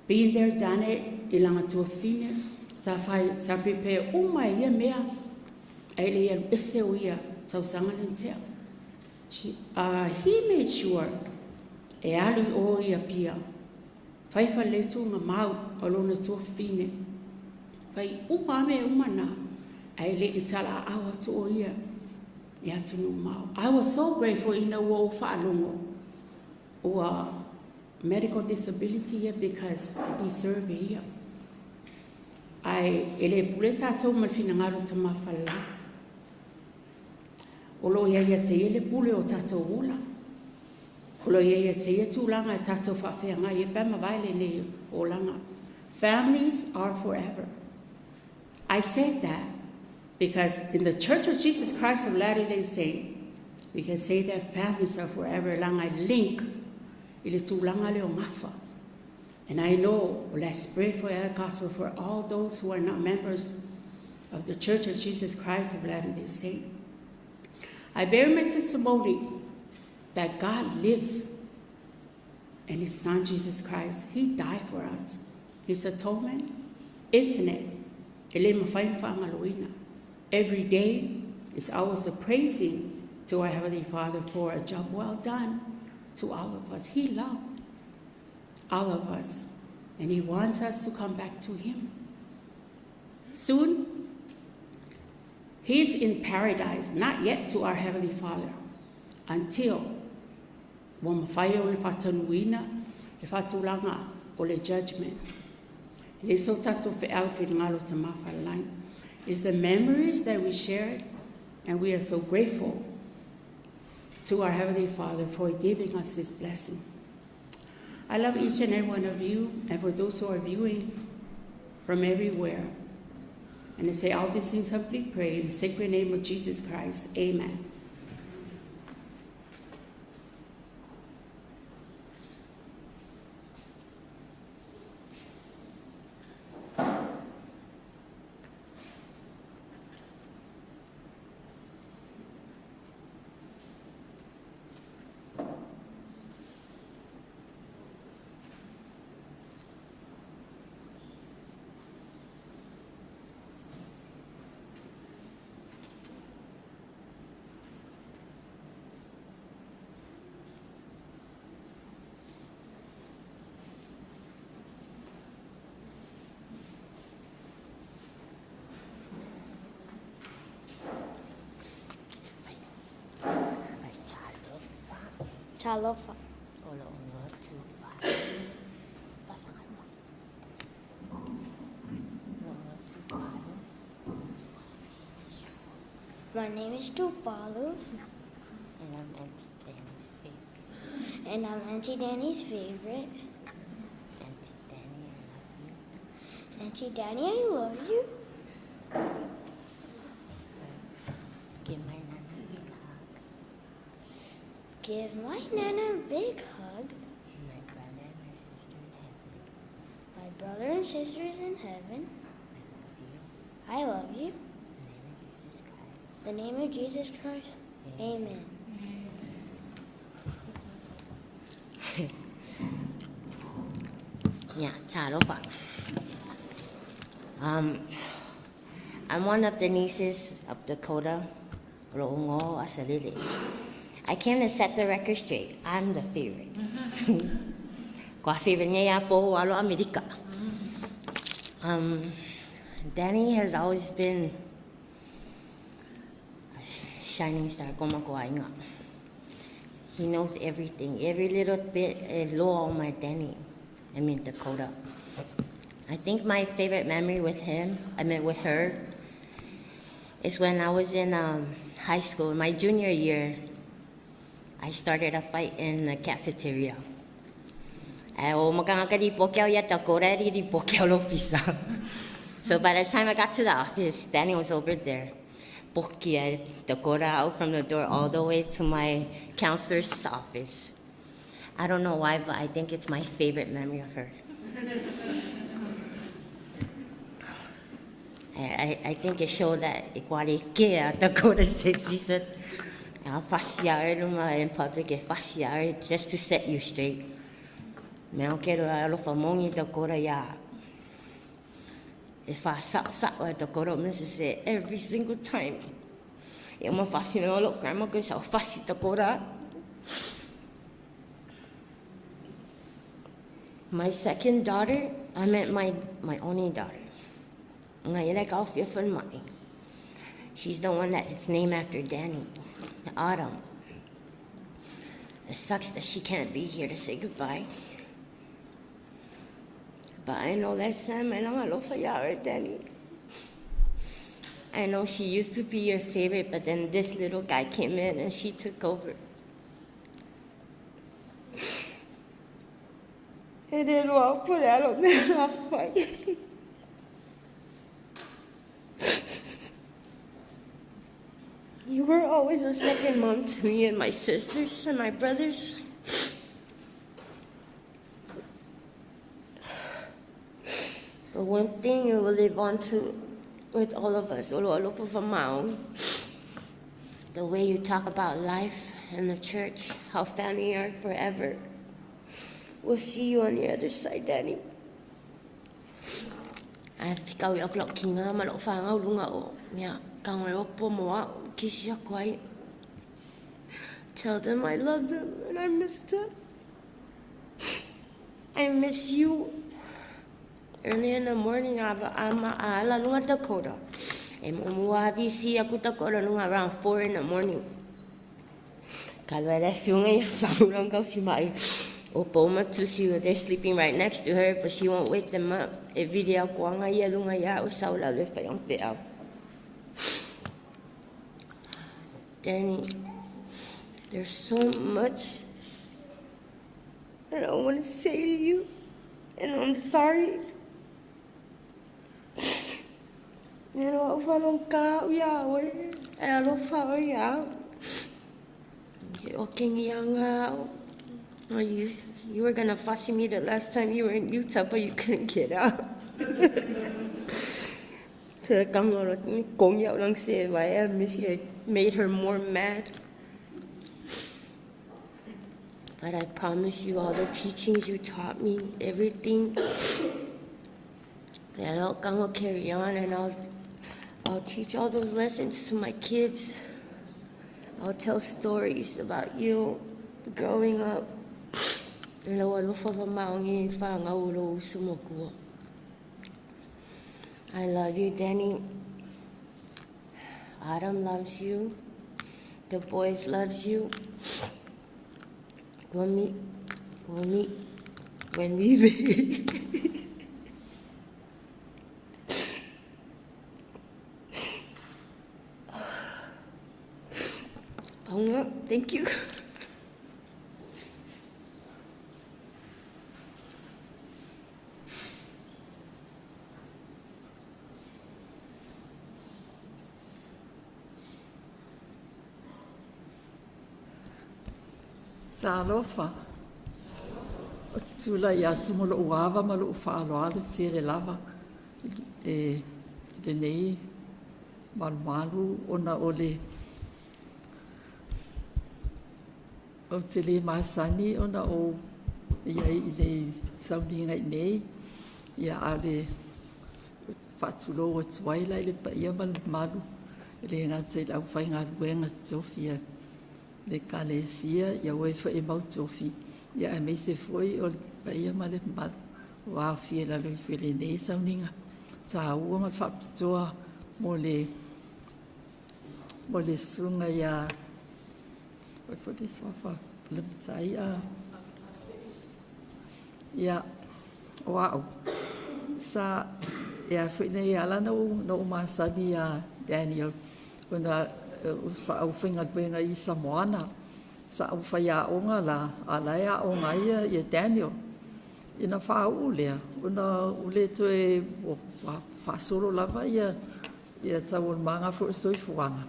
N: Being there, done it, ilanga tua fine, sa prepare uma ia mea, ele ia ese o ia tausanga lentea. He made sure e ali o ia pia. Fai fa le tunga mau o lona tua fine. Fai upa me umana. Ai le itala awa tu o ia. Ia tunu mau. I was so grateful in the wo whaalongo. O medical disability here because I deserve it here. Ai ele pule tatou malfina ngaro tama whala. Olo ia te ele pule o tatou ola. Kolo ia te ia tūlanga e tātou whawhianga i pēma vaile ne o langa. Families are forever. I said that because in the Church of Jesus Christ of Latter-day Saints, we can say that families are forever. Langa link i le tūlanga leo ngafa. And I know, let's pray for the gospel for all those who are not members of the Church of Jesus Christ of Latter-day Saints. I bear my testimony that God lives in His Son, Jesus Christ. He died for us. His atonement, infinite. Every day is always a praising to our Heavenly Father for a job well done to all of us. He loved all of us, and He wants us to come back to Him. Soon, He's in paradise, not yet to our Heavenly Father, until wa mawhai o le whatanuina, le whatulanga o le judgment. Le so tato whiau whingalo te mawhalain. It's the memories that we shared, and we are so grateful to our Heavenly Father for giving us this blessing. I love each and every one of you, and for those who are viewing from everywhere. And I say all these things humbly pray in the sacred name of Jesus Christ. Amen.
O: Talofa. My name is Tupalu.
P: And I'm Auntie Danny's favorite.
O: And I'm Auntie Danny's favorite.
P: Auntie Danny, I love you.
O: Auntie Danny, I love you.
P: Give my Nana a big hug.
O: Give my Nana a big hug.
P: My brother and sister in heaven.
O: My brother and sisters in heaven.
P: I love you.
O: I love you.
P: In the name of Jesus Christ.
O: In the name of Jesus Christ. Amen.
P: Yeah, Talofa.
O: I'm one of the nieces of Dakota. I came to set the record straight. I'm the favorite. Danny has always been a shining star. He knows everything, every little bit. Dakota. I think my favorite memory with her, is when I was in high school, my junior year. I started a fight in the cafeteria. So by the time I got to the office, Danny was over there. Dakota out from the door all the way to my counselor's office. I don't know why, but I think it's my favorite memory of her. I think it showed that Dakota says, he said, in public, just to set you straight. If I sat with Dakota, Mrs. said every single time. Grandma goes, I'll fussy Dakota. My second daughter, I meant my only daughter. She's the one that is named after Danny, Autumn. It sucks that she can't be here to say goodbye. But I know that Sam and I'm for y'all, Danny. I know she used to be your favorite, but then this little guy came in and she took over. And then I'll put out a man off fight. You were always a second mom to me and my sisters and my brothers. But one thing you will live on to with all of us, the way you talk about life and the church, how family are forever. We'll see you on the other side, Danny. Tell them I love them and I miss them. I miss you. Early in the morning, I'm at Dakota. Around 4 in the morning. They're sleeping right next to her, but she won't wake them up. Danny, there's so much that I want to say to you, and I'm sorry. You were gonna fussy me the last time you were in Utah, but you couldn't get out. Made her more mad. But I promise you all the teachings you taught me, everything, that I'll carry on, and I'll teach all those lessons to my kids. I'll tell stories about you growing up. I love you, Danny. Adam loves you. The boys loves you. We'll meet when we meet. Thank you.
G: Talofa. O te tula I atu mo lo uawa ma lo whaaloa le tia le lava. Le nei malu ona ole o te le masani ona o ia I le sauninga I nei ia a le
Q: whaatulo o tuaila i le paia ma le malu. Le ngata i lau whai ngā luenga tofia. Le kalesia ia ue wha e mau tofi. Ia e meise foi o le paia ma le malu. Wa fie la lui fie le nei sauninga. Ta ua ma whapitoa mo le sunga ia oi fo le swafa le tai a ia wow sa ia fo nei ala no masani a Daniel ona sa au finga benga i Samoana sa au faia onga la ala ia onga ia Daniel ina fa ulea ona ule to e fa solo lava ia tau manga fo soi fuanga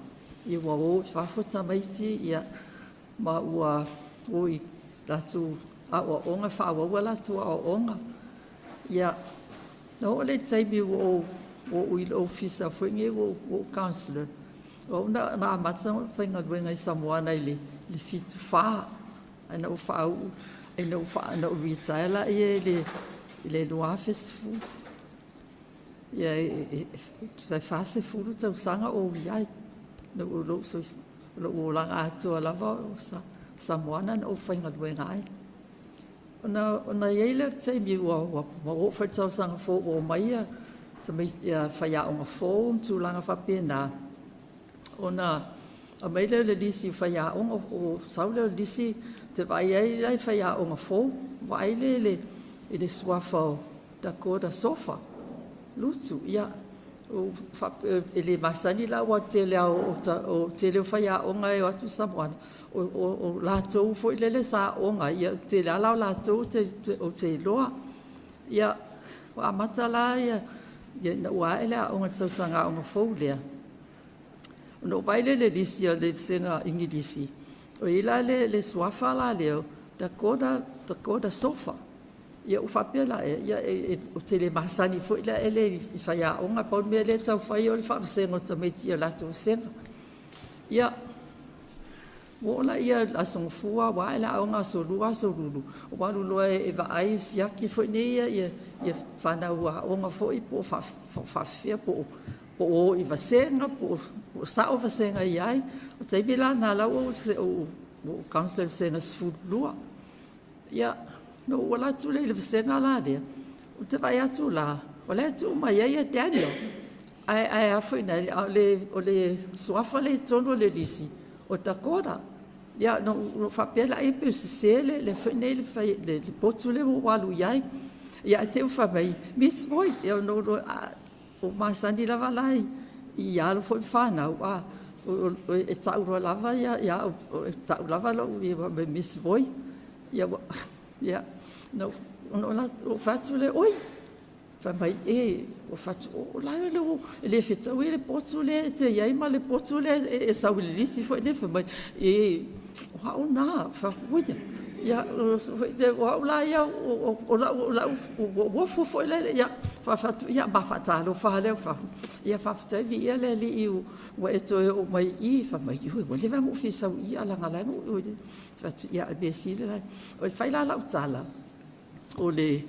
Q: ia wa fa fo tamaiti ia ma ua oi latu a onga fa wa latu a onga ia no le taibi o il officer fo nge o counselor o na matsa finga wenga i Samoa nei le fitu fa ana o fa ina o fa na o vitaela ia le loafes fu ia sai fase fu tau sanga o ia no lo so lo langa atu lava Samoana o finga wenga ai ona ia tsai mi o fa tau sanga fo o mai te mai faia o fo tu langa fa pena ona a mai le lisi faia o saule lisi te vai ai faia o fo vai le swafa Dakota sofa Lutu ia o fa ele masani la wa te le o te le faia o ngai o tu Samoa o la to fo le sa o ngai ia te la to te loa ia wa matala ia na wa ele o ngata sanga o foulia no baile le lisi le senga ingilisi o ila le swafa la le Dakota sofa ia o fapela ia o tele masani fo ila ele I faia o nga pa me le tau fai o fa senga o meti la to senga ia wola ia asong fua wa ila o nga so lulu o wa lu e va ai sia ki fo ne ia fana wa o nga fo I po fa fia po o I va senga po sa o va senga ai o te bila na la o council senga sfulua ia no wala tu le senga la dia o te vai atu la wala tu mai ia Daniel ai a foi na le swafa le tono le lisi o Dakota ia no fa pela e pe se le foi le potu le walu ia ia te fa mai miss voi eu no o masani lava lai ia lo foi fana wa e tau lava ia o tau lava lo miss voi ia no la o fatu le oi fa mai o fatu o la le feta o le potu le te ia ma le potu le sa o lisi foi ne fa mai wa ona fa uia ia de wa la ia o la fo le ia fa fatu ia ba fatalo fa le fa ia fa fata vi ia le li o eto o mai I fa mai o le va mo fi sa ia la ngala o fatu ia be si le o fa la utala o le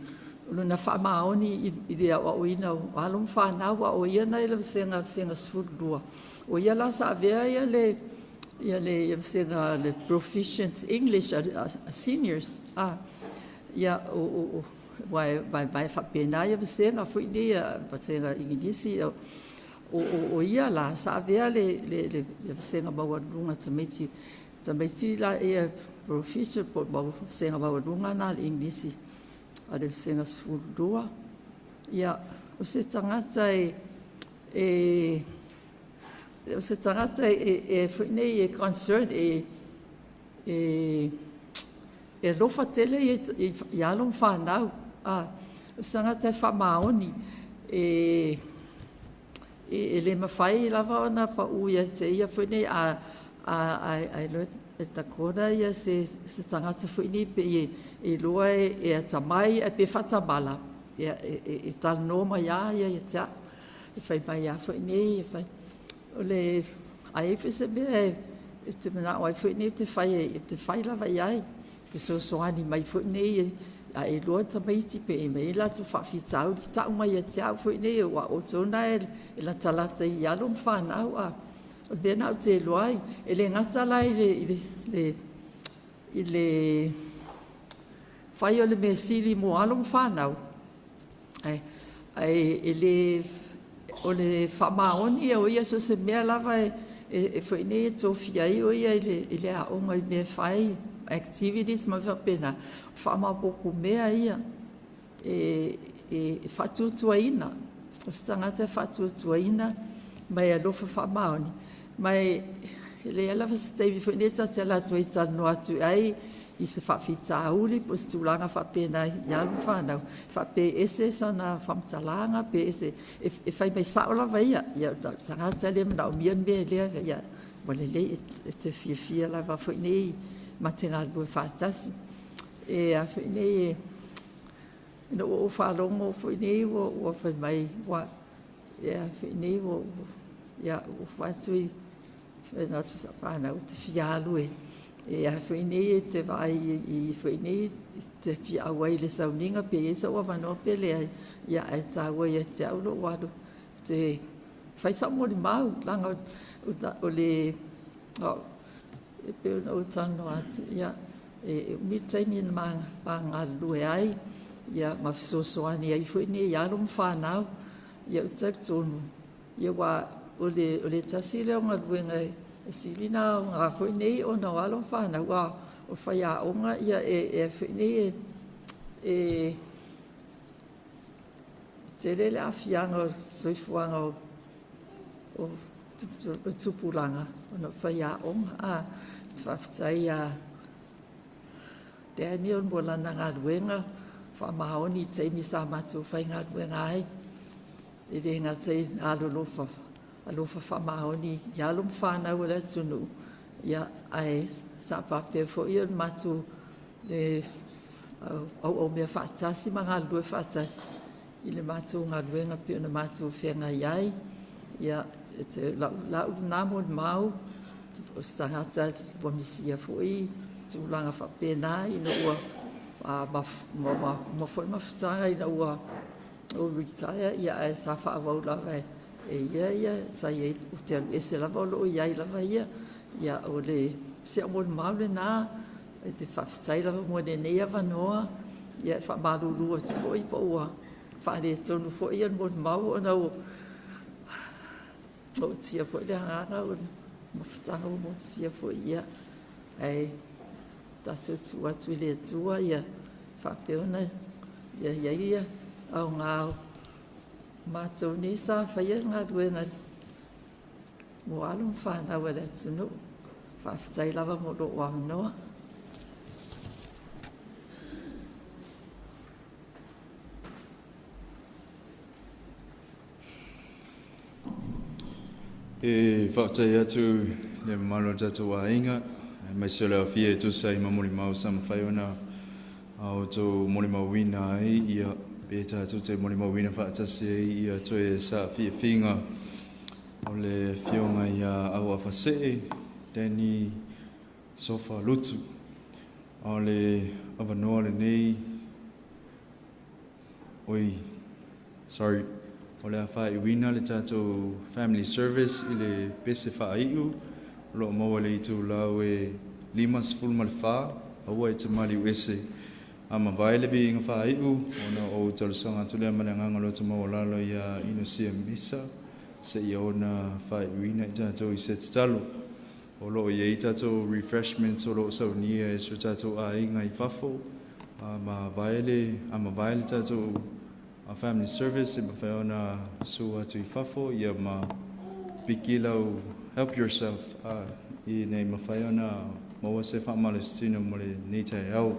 Q: na fa maoni I le o ina o alum fa na o ia na le senga sfudua o ia la sa vea ia le senga le proficient English seniors ia o vai fa pena ia senga foi dia pa senga ingilisi o ia la sa vea le senga bawadunga tameti la ia proficient po senga bawadunga na ingilisi ale senga sfudua ia o se tangata se tangata foi nei concern lo fatele ia lo fanau se tangata fa maoni le mafai lava na pa u ia se ia foi nei a lo Dakota ia se tangata foi nei pe loa tamai pe fatamala ia tal noma ia ia fai mai ia foi nei fai ole ai fese be te mena o foi nei te fai lava ia ke so ani mai foi nei ai loa tamaiti pe e mei la tu whawhitau ki tau mai a te au fwoi nei wa o tōna e la talata I alo mwhanau a o bena o te loai e le ngata la I le whai o le me sili mo alo mwhanau ai e le o le whamaoni o ia so se mea lava e fwoi nei e tōwhia I o ia I le aonga I mea whai activities ma whapena whamapoku mea ia e whatutuaina o stangata whatutuaina mai alofa whamaoni mai le ala whasateiwi whaneta te ala tui tanu atu ai I se whawhitauli po se tūlanga whapena I alu whanau whape ese sana whamtalanga pe ese e whai mai saola ia ia tangata le mana o mian mea lea ia wale le te fia la wa whanei ma te ngā lua whātasi. E a whainei no o whalongo whainei o whai mai wa e a whainei o ia o whaitui whainau tu sa whanau te whialu e a whainei te vai I whainei te whiawai le sauninga pe e sa ua wanoa pe lea ia e tāua ia te aulo wadu te whaisamori mau langa o le e pēuna o tano atu, ia, e mitaimi na ngā lue ai, ia, ma fisosoani ai fwoi ni, ia alo mwhanau, ia utak tonu, ia wa, o le tasile o ngā luenga e silina o ngā fwoi nei o na alo mwhanau, wa, o whai a onga, ia, e fwoi nei te rele a whianga o soifuanga o tupulanga, o na whai a onga, whaftai a Daniel mo lana ngā ruenga whamaoni teimi sa matu whai ngā ruenga ai e re ngā tei alofa whamaoni I alo mwhanau le tunu ia ai sa pape fo I matu le au mea whaatasi ma ngā lue whaatasi I le matu ngā ruenga pio na matu whenga iai ia te lau namo mau o stangata wa misia foi tūlanga whapena I na ua ma foi mawhitanga I na ua o retire ia e sa whaawau lava e ia sa ia o te alu ese lava o loo iai lava ia o le se o mon maule nā e te whawhitai lava mo ne nei awanoa ia whamarurua te foi pa ua whaare tonu foi an mon mau o na o tia foi le hanganga o mawhitanga o mo tia foi ia ai tato tua tu le tua ia whapeona ia au ngā mātou ni sa whaia ngā ruenga mo alo whanau e le tunu whawhitai lava mo lo wamanoa
B: e whaatai atu le malo tatu wa inga mai se la fie tu sai mamuri mau sam whaiona au tō mori mau wina ai ia pe tatu te mori mau wina whaatasi ia tu e sa fie whinga o le whionga ia au a whasee tēni sofa lutu o le awanoa le nei sorry o le awhai wina le tātou family service I le pese whaiu lo maua le itu lau e 5 mal wha aua e te mali uese ama vai le vi inga whaiu ona o talusanga tule amane nganga lo te maua lalo ia ino sia misa se ia ona whai wina I tātou I se te talo o lo ia I tātou refreshments o lo sau nia e so tātou a inga I whafo ama vai le tātou a family service ma whai ona su atu I whafo ia ma piki lau help yourself I nei ma whai ona maua se whamalestino mo le nei tai au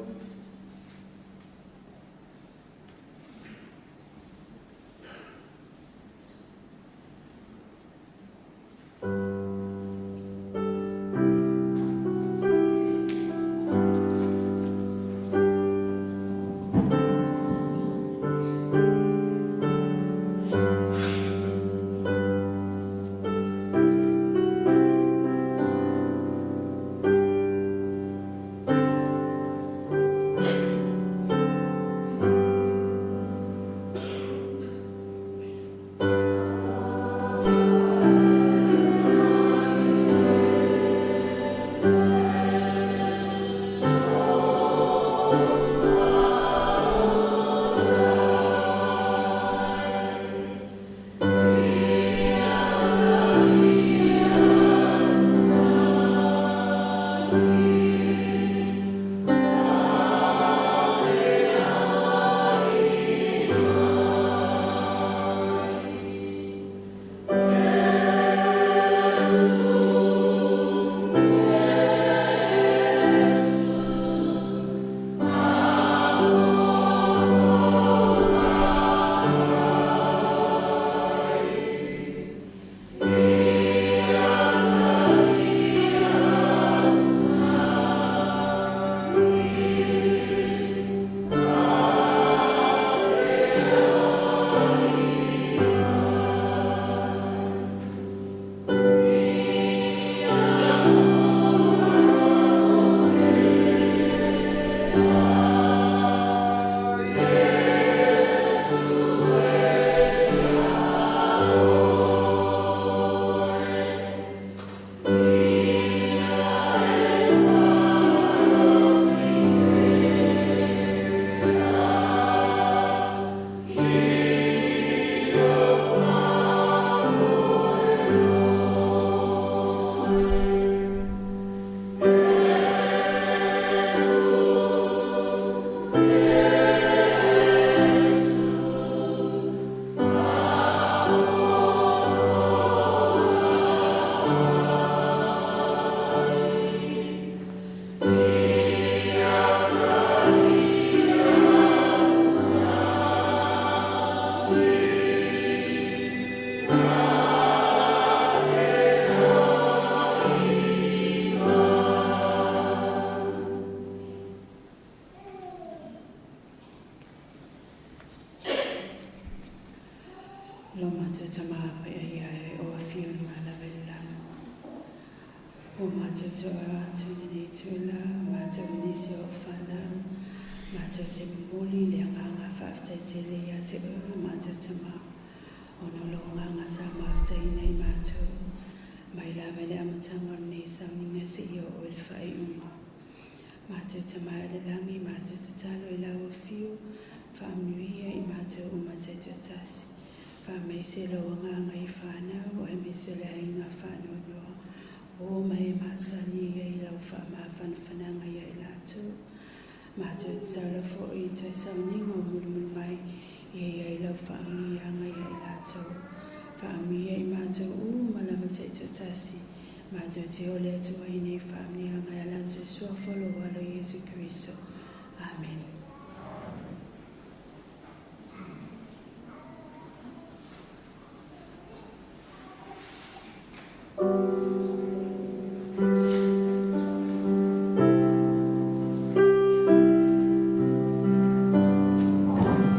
C: Amen.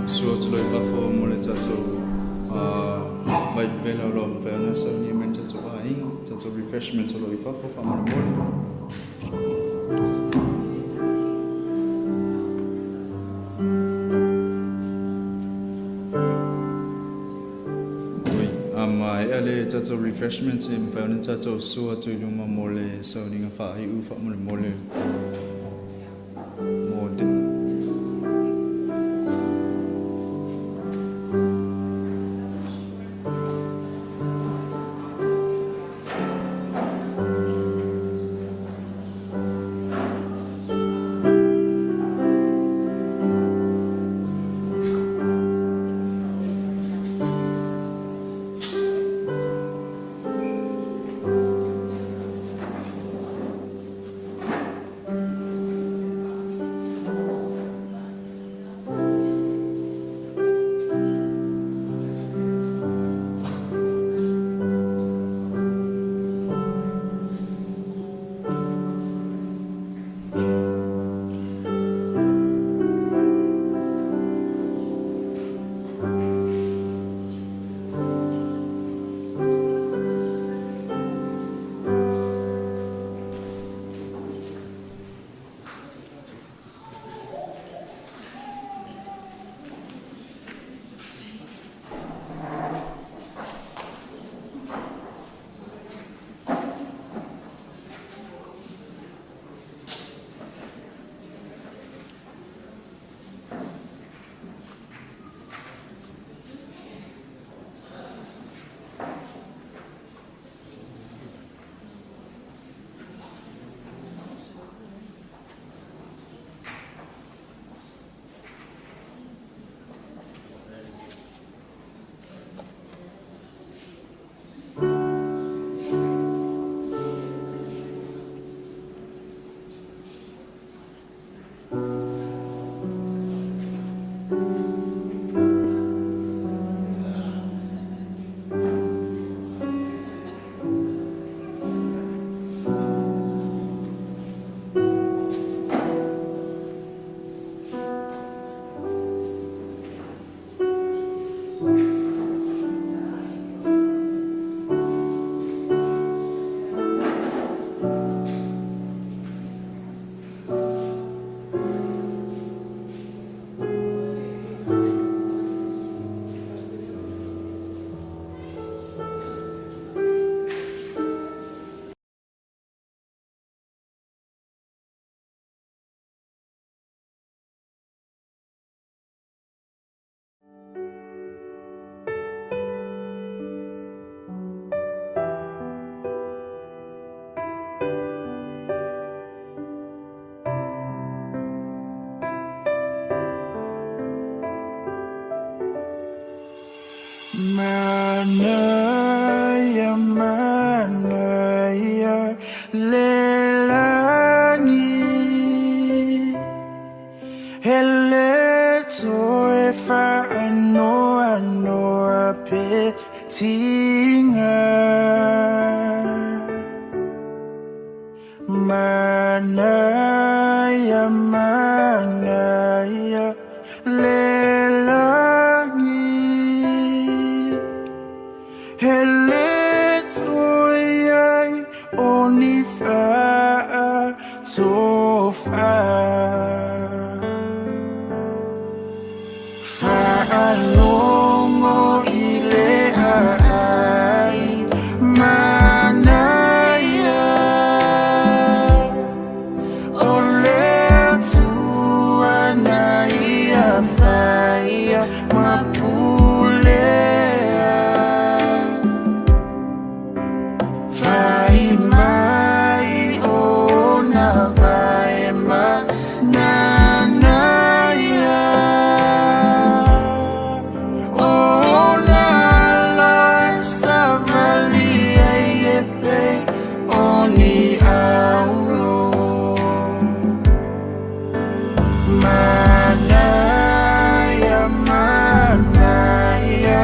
B: Suotului fa fo mole tato vai vela lo perna so ni men tato aing tato refreshment lo fa fo fa mole mole. Ale tato refreshments in perna tato suotu luma mole so ni fa I u fa mole mole.
A: Manaya, manaya, lelangi. Hele toe fa ano apetinga. Manaya, manaya, lelangi. Hele toe ai on only far so far. Far long ile ai manaya ole tu anaya fire mapule vai mai ona vai ma na na ya ona la savali epe oni auro manaya manaya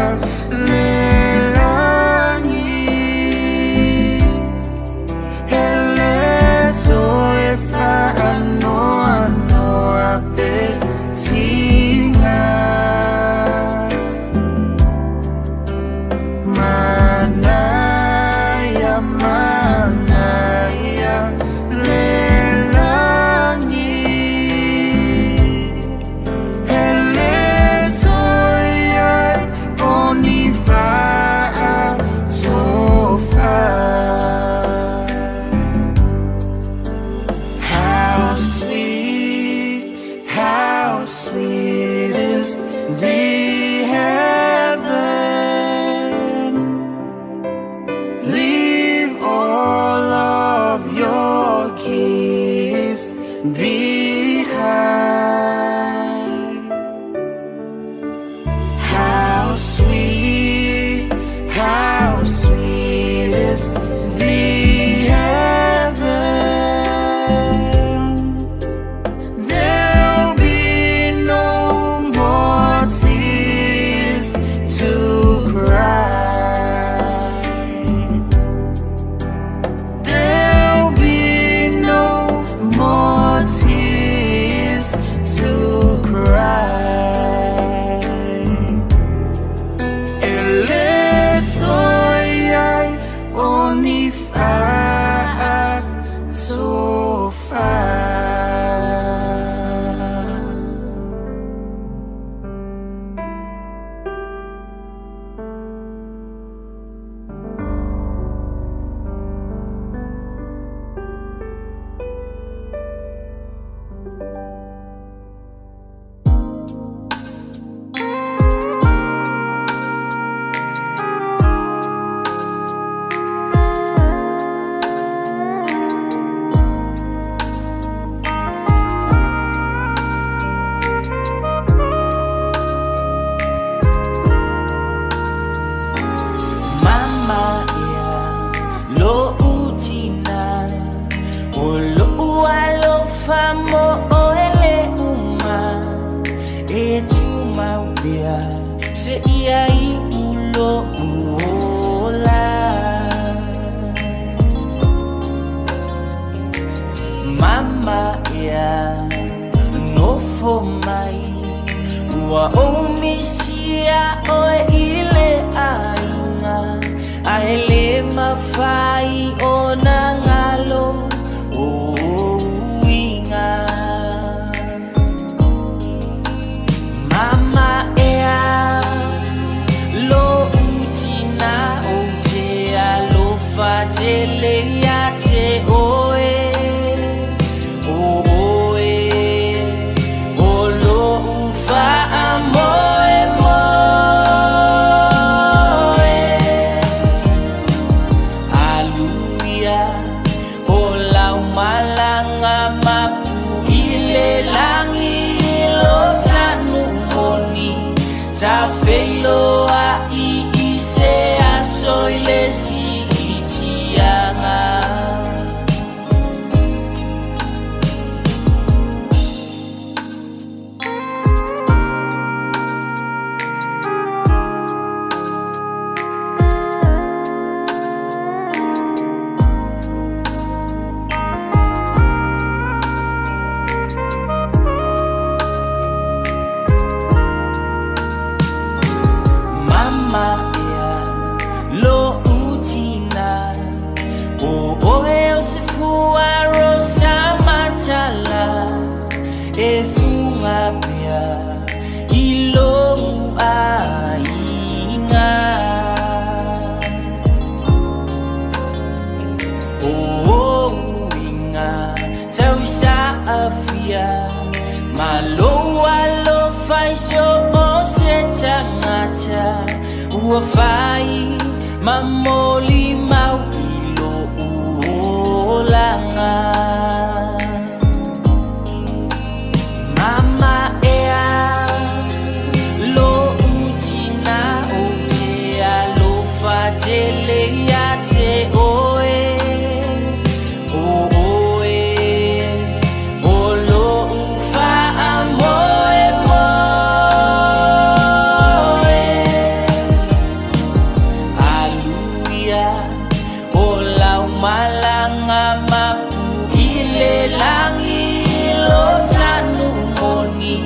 A: se fua rosa matala e funga pia ilo ainga oh inga tawisa afia maloa lo fai so o se tangata ua fai mamoli mau ilo ulanga mama ea lo utina utea lo fatele ya te oe oe o lo ufa amoe moe aluia o lau malanga mapu ile langi lo sanu moni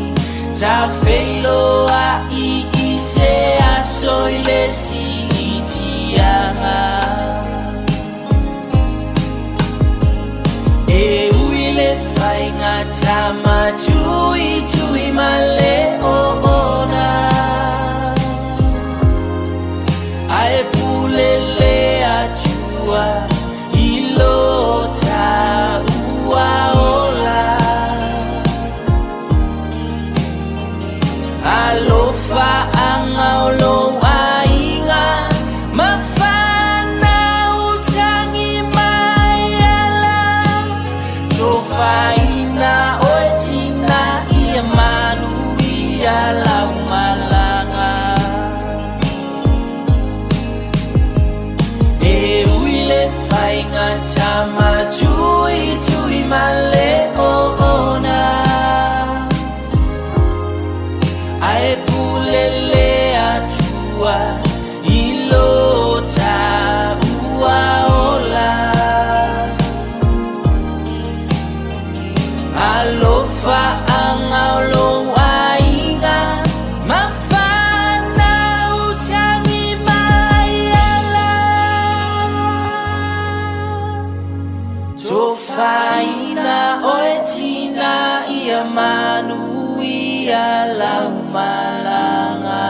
A: ta feilo a I se a soile si itianga e uile fai ngata matui tui male o ona ae pulele atua ilo ta ua ola alofa angaulo ainga mafana utangi mayala tofaina oetina ia manu ia laumalanga e uile fainga tama tui male o ona ae pulele atua ilo ta ua ola alofa angaulo ainga mafana utangi mayala tofaina oetina ia manu ia laumalanga